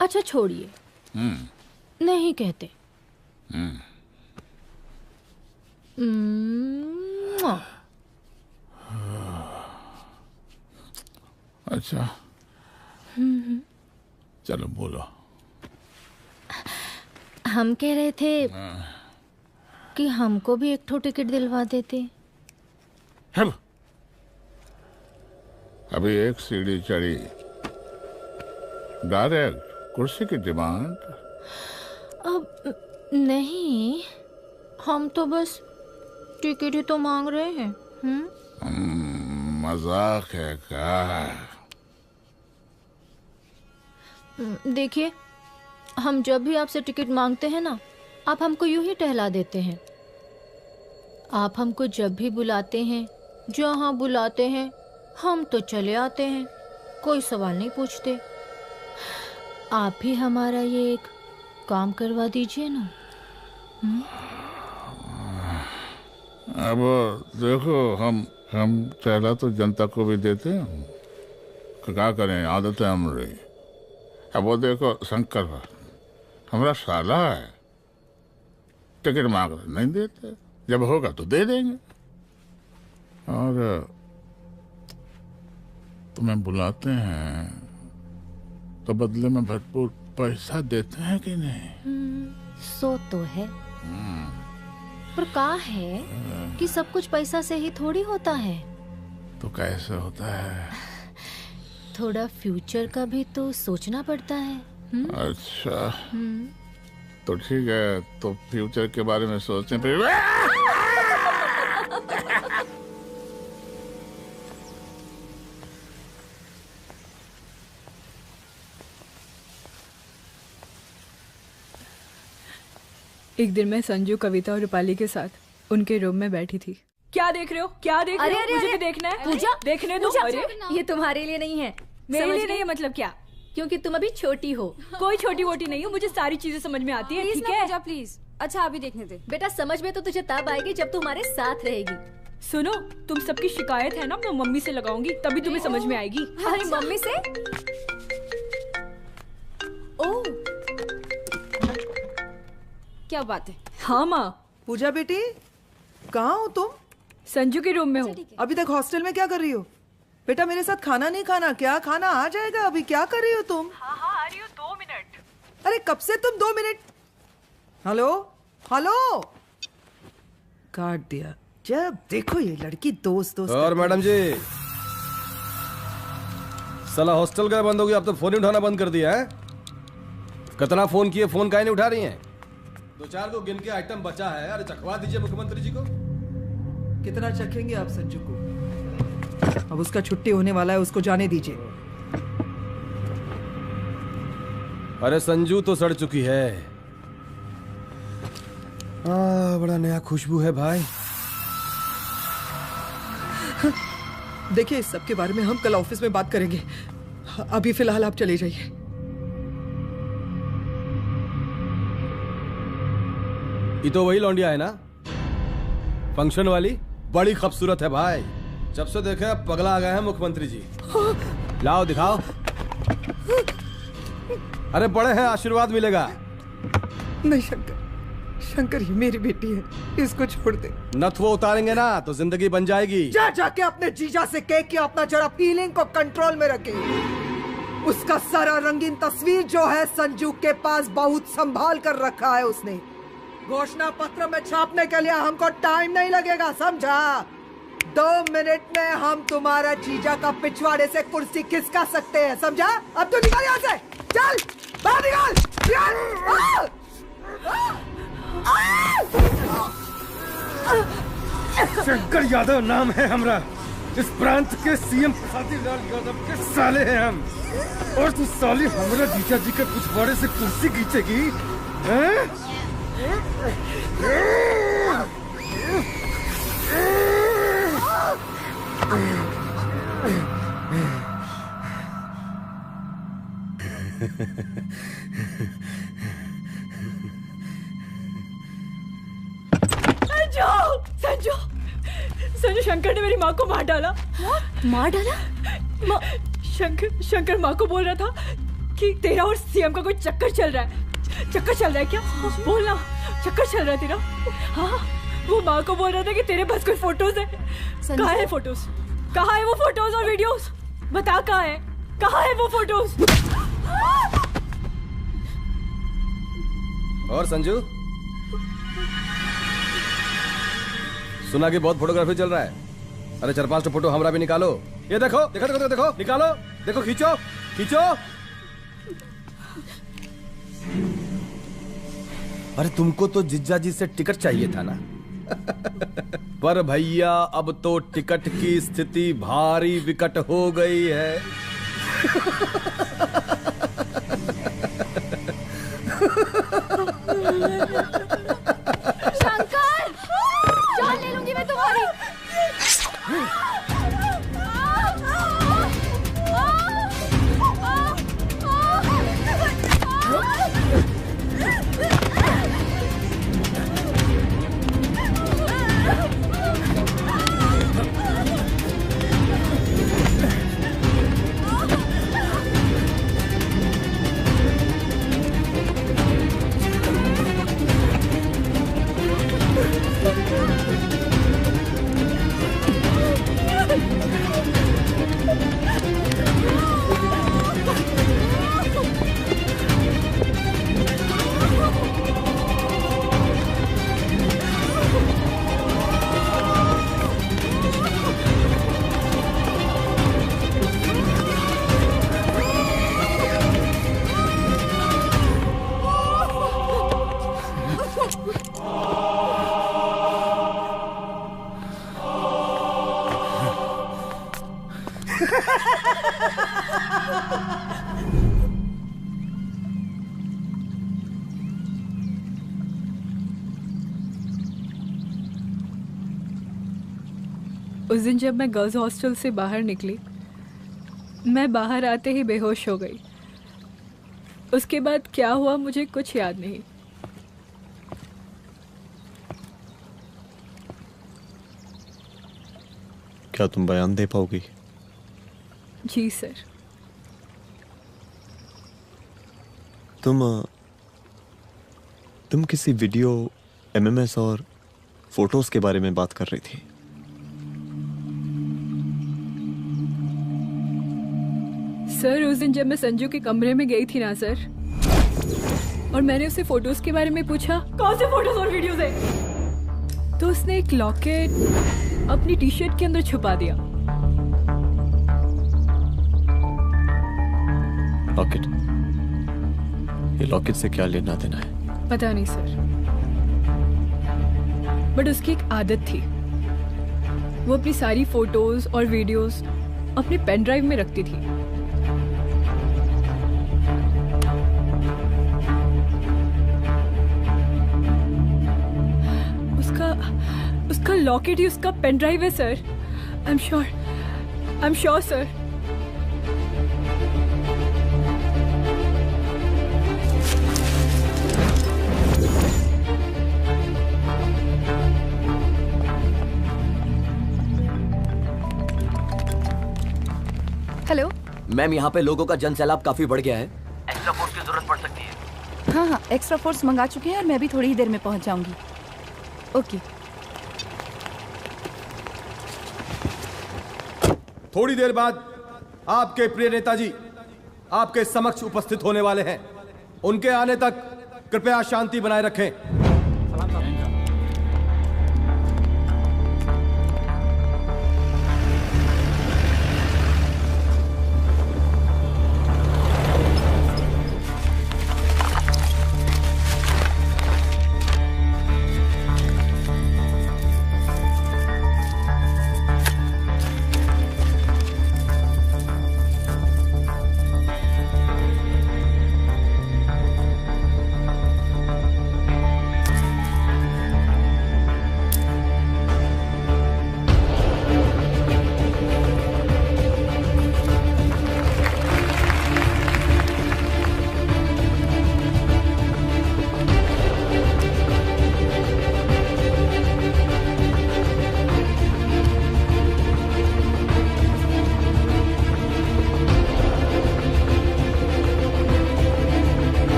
अच्छा छोड़िए, नहीं कहते। अच्छा चलो बोलो। हम कह रहे थे कि हमको भी एक ठो टिकट दिलवा देते। अभी एक सीढ़ी चढ़ी, डायरेक्ट कुर्सी की डिमांड। अब नहीं, हम तो बस टिकट ही तो मांग रहे हैं। मजाक है क्या? देखिए, हम जब भी आपसे टिकट मांगते हैं ना, आप हमको यूं ही टहला देते हैं। आप हमको जब भी बुलाते हैं, जहाँ बुलाते हैं, हम तो चले आते हैं, कोई सवाल नहीं पूछते। आप भी हमारा ये एक काम करवा दीजिए ना। अब देखो, हम टहला तो जनता को भी देते हैं, क्या करें, आदत है हमारी। अब वो देखो शंकर हमारा साला है, टिकट मांग रहे नहीं देते, जब होगा तो दे देंगे। और तुम्हें बुलाते हैं तो बदले में भरपूर पैसा देते हैं कि नहीं? सो तो है, पर का है कि सब कुछ पैसा से ही थोड़ी होता है। तो कैसे होता है? थोड़ा फ्यूचर का भी तो सोचना पड़ता है। अच्छा तो ठीक है, तो फ्यूचर के बारे में सोचने पे एक दिन मैं संजू, कविता और रूपाली के साथ उनके रूम में बैठी थी। क्या देख रहे हो? क्या देख रहे हो? अरे, मुझे अरे, भी देखना है। पूजा, देखने दो। पूजा, अरे ये तुम्हारे लिए नहीं है। मेरे समझ लिए गई? नहीं है मतलब क्या? क्योंकि तुम अभी छोटी हो। कोई छोटी वोटी नहीं हूँ, मुझे सारी चीजें समझ में आती है। प्लीज ठीक ना है पूजा, प्लीज। अच्छा अभी देखने दे। बेटा समझ में तो तुझे तब आएगी जब तू हमारे साथ रहेगी। सुनो, तुम सबकी शिकायत है ना, मैं मम्मी से लगाऊंगी, तभी तुम्हें समझ में आएगी। अरे मम्मी से? ओह, क्या बात है? हाँ माँ। पूजा बेटी, कहाँ हो तुम? संजू के रूम में हूँ। अभी तक हॉस्टल में क्या कर रही हो? बेटा मेरे साथ खाना नहीं खाना क्या? खाना आ जाएगा, अभी क्या कर रही हो तुम? हाँ हाँ आ रही हूँ, 2 मिनट। अरे कब से तुम 2 मिनट? हेलो हेलो, काट दिया। जब देखो ये लड़की दोस्त और मैडम जी, साला हॉस्टल का बंद हो गया, अब तो फोन ही उठाना बंद कर दिया है। कितना फोन किए, फोन काहे नहीं उठा रही हैं? 2-4 को गिन के आइटम बचा है, अरे चखवा दीजिए मुख्यमंत्री जी को। कितना चखेंगे आप संजू को? अब उसका छुट्टी होने वाला है, उसको जाने दीजिए। अरे संजू तो सड़ चुकी है। बड़ा नया खुशबू है भाई। देखिए इस सब के बारे में हम कल ऑफिस में बात करेंगे, अभी फिलहाल आप चले जाइए। ये तो वही लौंडिया है ना, फंक्शन वाली? बड़ी खूबसूरत है भाई, जब से देखे पगला आ गए हैं मुख्यमंत्री जी। लाओ दिखाओ। अरे बड़े हैं, आशीर्वाद मिलेगा। नहीं शंकर, शंकर ये मेरी बेटी है, इसको छोड़ दे। नथ वो उतारेंगे ना तो जिंदगी बन जाएगी। जा जाके अपने जीजा से कह के अपना जरा फीलिंग को कंट्रोल में रखे। उसका सारा रंगीन तस्वीर जो है संजू के पास बहुत संभाल कर रखा है उसने। घोषणा पत्र में छापने के लिए हमको टाइम नहीं लगेगा, समझा? 2 मिनट में हम तुम्हारा जीजा का पिछवाड़े से कुर्सी खिसका सकते हैं, समझा? अब तो निकल यहाँ से, चल बाहर निकल। शंकर यादव नाम है हमरा, इस प्रांत के सीएम प्रसादीलाल यादव के साले हैं हम, और तू साली हमरा जीजा जी के पिछवाड़े से कुर्सी खींचेगी? संजू, संजू, शंकर ने मेरी माँ को मार डाला। मार डाला? शंकर माँ को बोल रहा था कि तेरा और सीएम का कोई चक्कर चल रहा है। चक्कर चल रहा है क्या? बोलना, चक्कर चल रहा है तेरा? हाँ, वो माँ को बोल रहा था कि तेरे पास कोई फोटोज है। कहाँ है फोटोज? कहाँ है वो फोटोज और वीडियोस? बता कहाँ है? कहाँ है वो फोटोज? और संजू, सुना कि बहुत फोटोग्राफी चल रहा है। अरे 4-5 फोटो हमरा भी निकालो। ये देखो देखो देखो देखो, निकालो, देखो, खींचो खींचो। अरे तुमको तो जिज्जा जी से टिकट चाहिए था ना। पर भैया अब तो टिकट की स्थिति भारी विकट हो गई है। शंकर, जान ले लूंगी मैं तुम्हारी। उस दिन जब मैं गर्ल्स हॉस्टल से बाहर निकली, मैं बाहर आते ही बेहोश हो गई। उसके बाद क्या हुआ मुझे कुछ याद नहीं। क्या तुम बयान दे पाओगी? जी सर। तुम किसी वीडियो, एमएमएस और फोटोज के बारे में बात कर रही थी। सर उस दिन जब मैं संजू के कमरे में गई थी ना सर, और मैंने उससे फोटोज के बारे में पूछा कौन से फोटोज और वीडियोज है, तो उसने एक लॉकेट अपनी टी शर्ट के अंदर छुपा दिया। लॉकेट? ये लॉकेट से क्या लेना देना है? पता नहीं सर, बट उसकी एक आदत थी, वो अपनी सारी फोटोज और वीडियोस अपने पेन ड्राइव में रखती थी। उसका लॉकेट ही उसका पेन ड्राइव है sir. I am sure sir. Hello ma'am, यहाँ पे लोगों का जनसैलाब काफी बढ़ गया है, एक्स्ट्रा फोर्स की जरूरत पड़ सकती है। हाँ, एक्स्ट्रा फोर्स मंगा चुके हैं और मैं भी थोड़ी ही देर में पहुंच जाऊंगी। ओके। थोड़ी देर बाद आपके प्रिय नेताजी आपके समक्ष उपस्थित होने वाले हैं। उनके आने तक कृपया शांति बनाए रखें।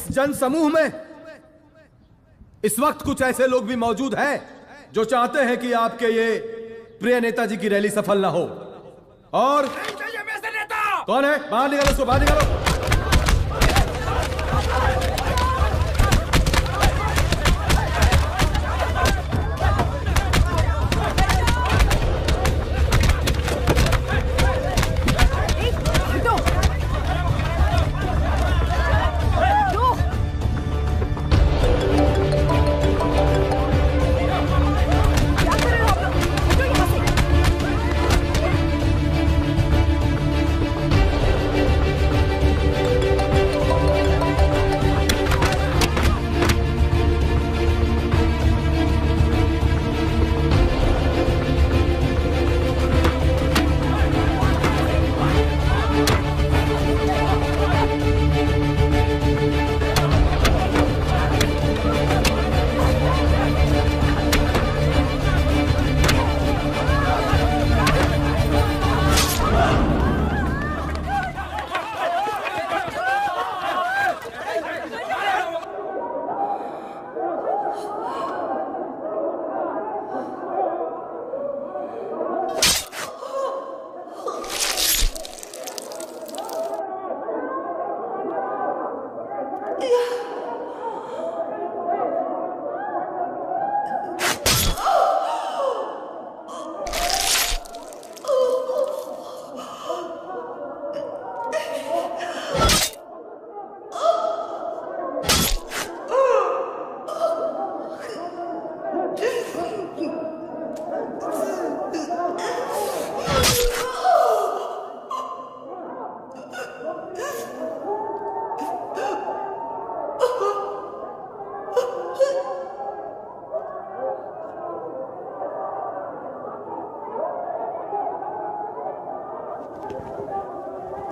जन समूह में इस वक्त कुछ ऐसे लोग भी मौजूद हैं जो चाहते हैं कि आपके ये प्रिय नेताजी की रैली सफल ना हो। और कौन है? बाहर निकालो उसको, बाहर निकालो।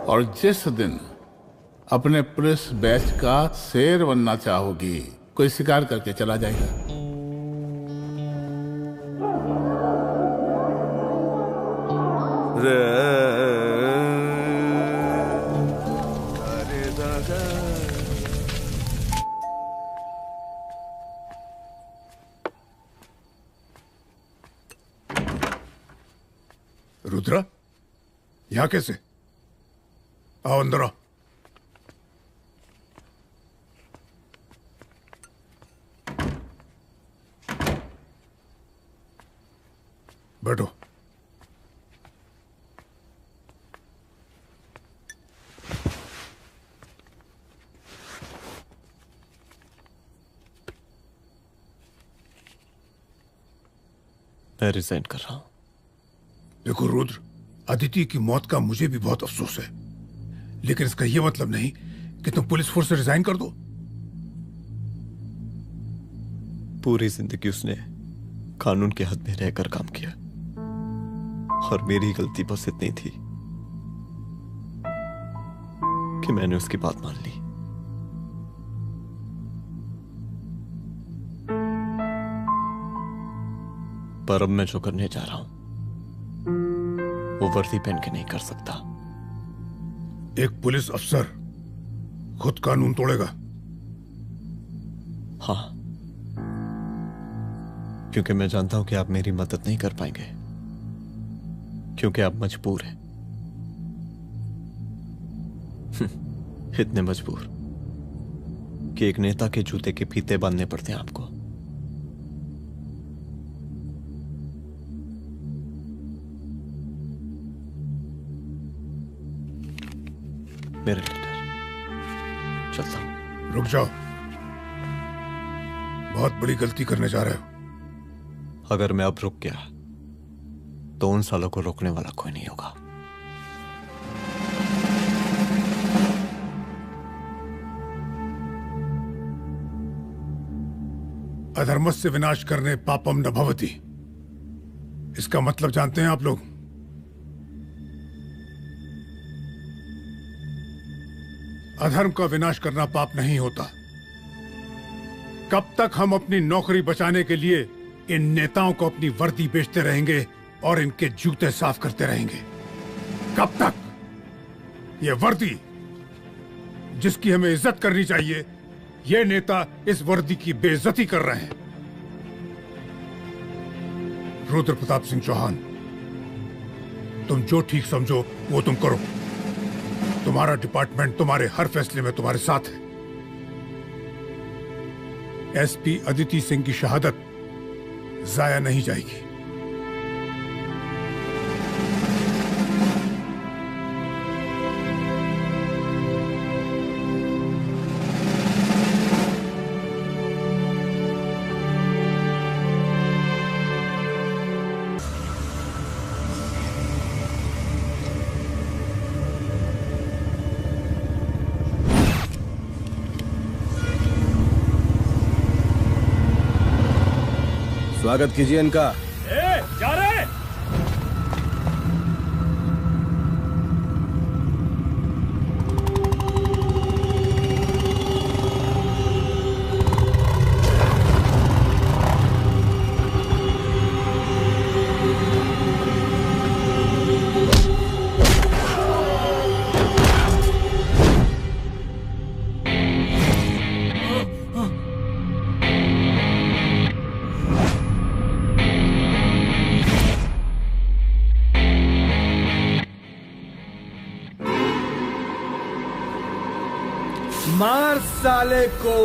और जिस दिन अपने पुलिस बैच का शेर बनना चाहोगी, कोई शिकार करके चला जाएगा। रुद्रा, यहाँ कैसे? आओ अंदर आओ। बैठो। मैं रिजाइन कर रहा हूं। देखो रुद्र, अदिति की मौत का मुझे भी बहुत अफसोस है, लेकिन इसका यह मतलब नहीं कि तुम पुलिस फोर्स से रिजाइन कर दो। पूरी जिंदगी उसने कानून के हद में रहकर काम किया और मेरी गलती बस इतनी थी कि मैंने उसकी बात मान ली। पर अब मैं जो करने जा रहा हूं वो वर्दी पहन के नहीं कर सकता। एक पुलिस अफसर खुद कानून तोड़ेगा? हाँ, क्योंकि मैं जानता हूं कि आप मेरी मदद नहीं कर पाएंगे, क्योंकि आप मजबूर हैं। इतने मजबूर कि एक नेता के जूते के फीते बांधने पड़ते हैं आपको। मेरे लीडर, चलता हूं। रुक जाओ, बहुत बड़ी गलती करने जा रहे हो। अगर मैं अब रुक गया तो उन सालों को रोकने वाला कोई नहीं होगा। अधर्मस्य विनाश करने पापम न भवति, इसका मतलब जानते हैं आप लोग? अधर्म का विनाश करना पाप नहीं होता। कब तक हम अपनी नौकरी बचाने के लिए इन नेताओं को अपनी वर्दी बेचते रहेंगे और इनके जूते साफ करते रहेंगे? कब तक? ये वर्दी जिसकी हमें इज्जत करनी चाहिए, ये नेता इस वर्दी की बेइज्जती कर रहे हैं। रुद्र प्रताप सिंह चौहान, तुम जो ठीक समझो वो तुम करो। तुम्हारा डिपार्टमेंट तुम्हारे हर फैसले में तुम्हारे साथ है। एसपी अदिति सिंह की शहादत जाया नहीं जाएगी। स्वागत कीजिए इनका। जा रहे। मार साले को।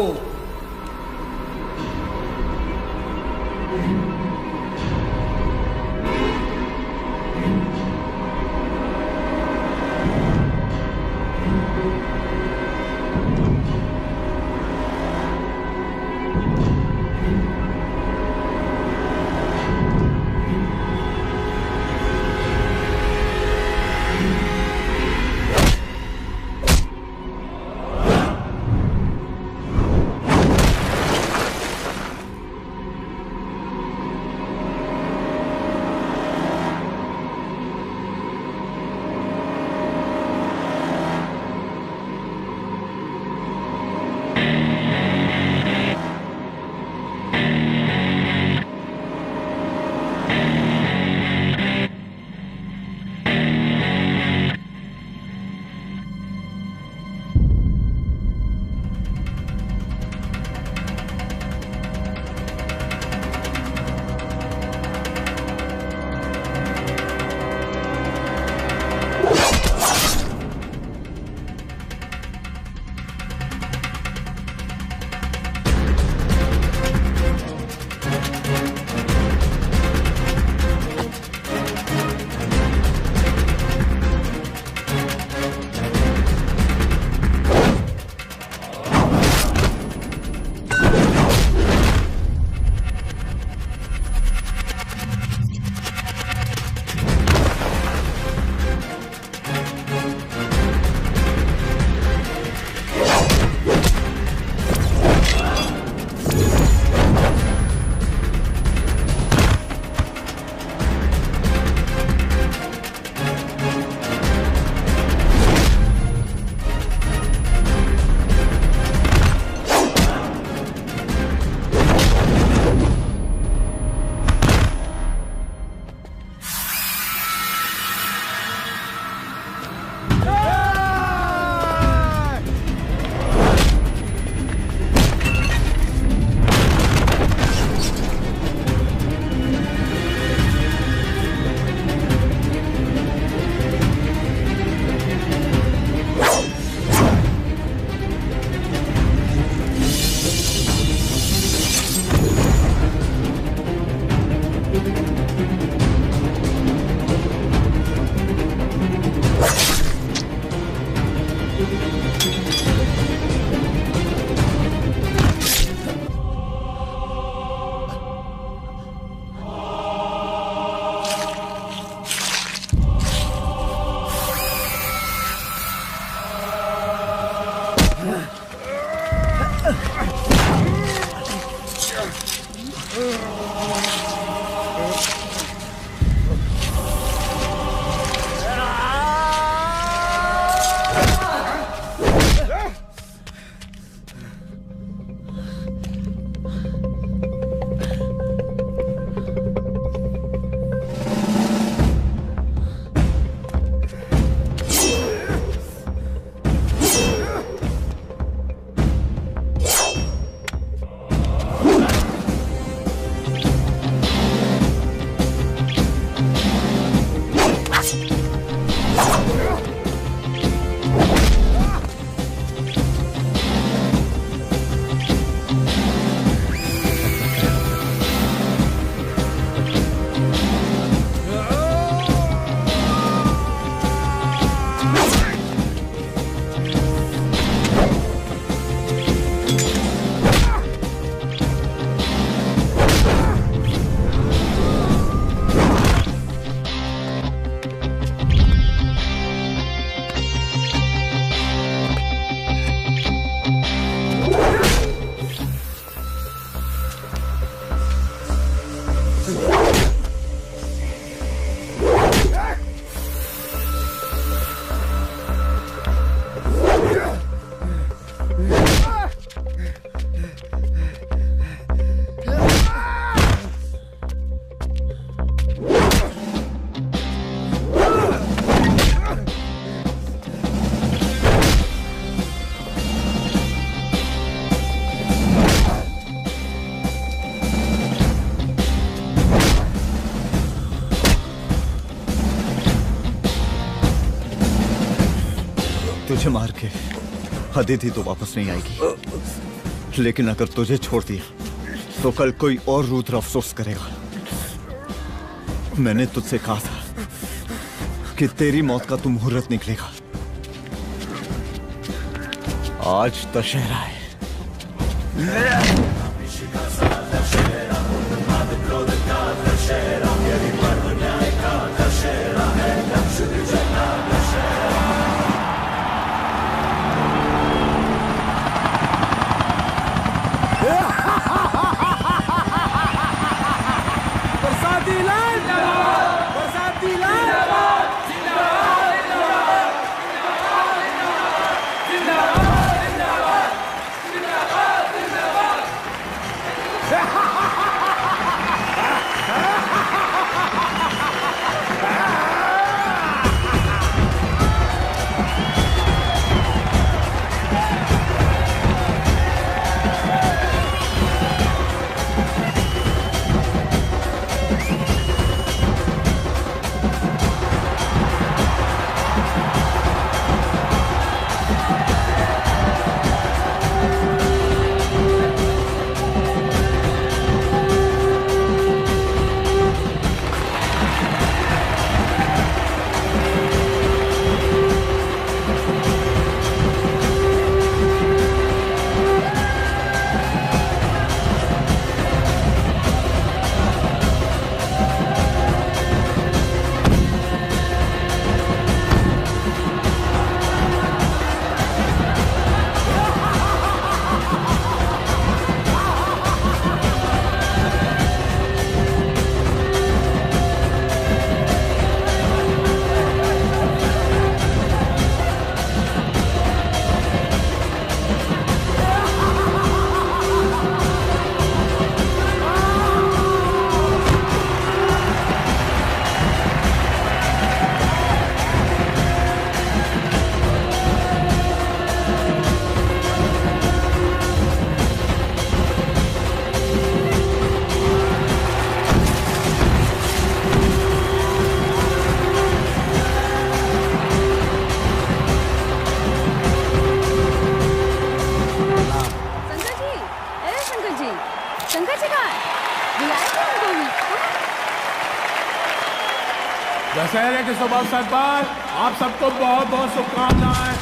मुझे मार के अदिति तो वापस नहीं आएगी, लेकिन अगर तुझे छोड़ दिया तो कल कोई और रुद्र अफसोस करेगा। मैंने तुझसे कहा था कि तेरी मौत का तू मुहूर्त निकलेगा। आज दशहरा है। बरसाती लाल, बरसाती लाल, दशहरे के शुभ अवसर पर आप सबको बहुत बहुत शुभकामनाएं।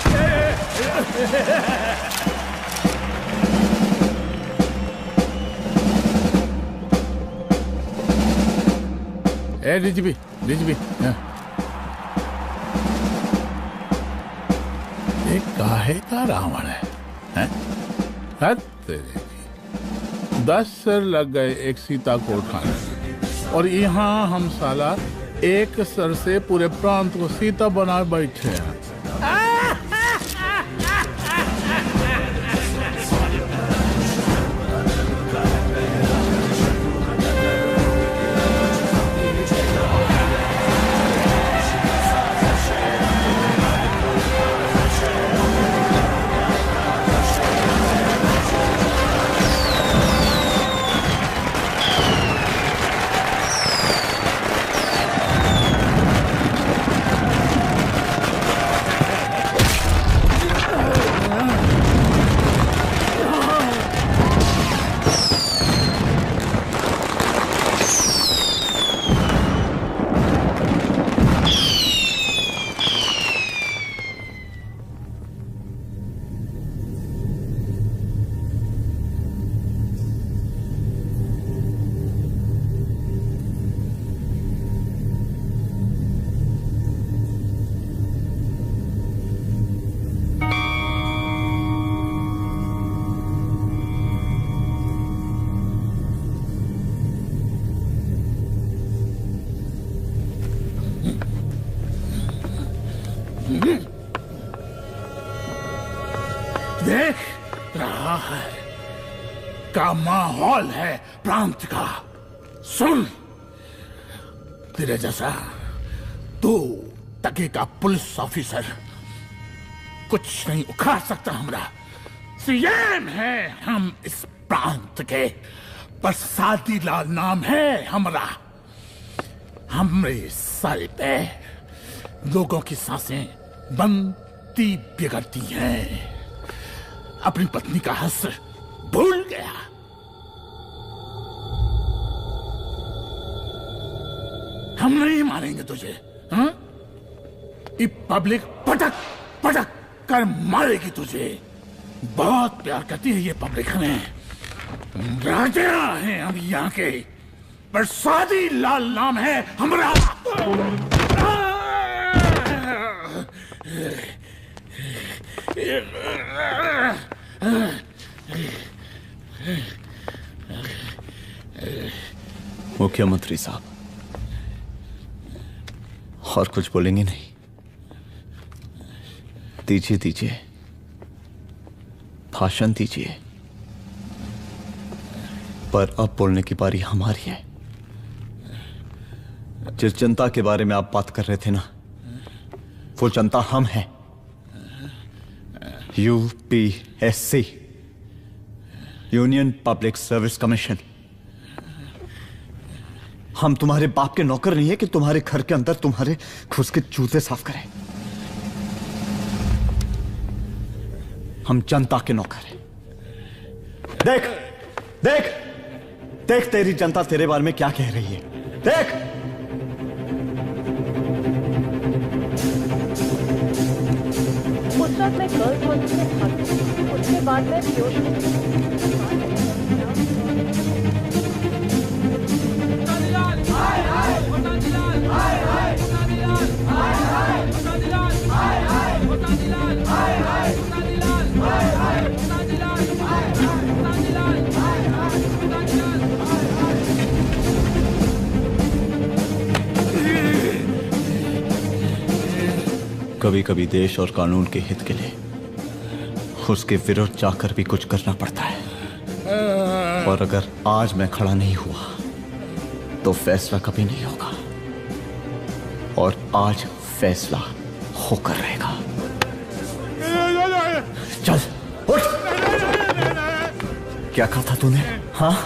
ए डीजीपी ये काहे का रावण है, हैं? हद तेरे की। 10 सिर लग गए एक सीता को उठाने में, और यहाँ हम साला एक सर से पूरे प्रांत को सीता बना बैठे हैं। देख रहा है का माहौल है प्रांत का। सुन, तेरे जैसा तू टके का पुलिस ऑफिसर कुछ नहीं उखाड़ सकता। हमरा सीएम है हम इस प्रांत के, बरसाती लाल नाम है हमरा। हमरे सर पे लोगों की सांसें बंद गलती बिगड़ती है। अपनी पत्नी का हक भूल गया। हम नहीं मारेंगे तुझे। हाँ? ये पब्लिक पटक पटक कर मारेगी तुझे। बहुत प्यार करती है ये पब्लिक हमें। राजा हैं हम यहाँ के, पर सादी लाल नाम है हमारा। मुख्यमंत्री साहब, और कुछ बोलेंगे नहीं? दीजिए दीजिए, भाषण दीजिए। पर अब बोलने की बारी हमारी है। जिस जनता के बारे में आप बात कर रहे थे ना, वो जनता हम हैं। UPSC, union public service commission. हम तुम्हारे बाप के नौकर नहीं है कि तुम्हारे घर के अंदर तुम्हारे खुद के जूते साफ करें। हम जनता के नौकर हैं। देख देख देख, तेरी जनता तेरे बारे में क्या कह रही है। देख, उस वक्त मैं गर्ल्स हॉस्टल में था, उसके बाद मैं कभी कभी देश और कानून के हित के लिए उसके विरुद्ध जाकर भी कुछ करना पड़ता है। और अगर आज मैं खड़ा नहीं हुआ तो फैसला कभी नहीं होगा, और आज फैसला होकर रहेगा। चल उठ। क्या कहा था तूने? हाँ,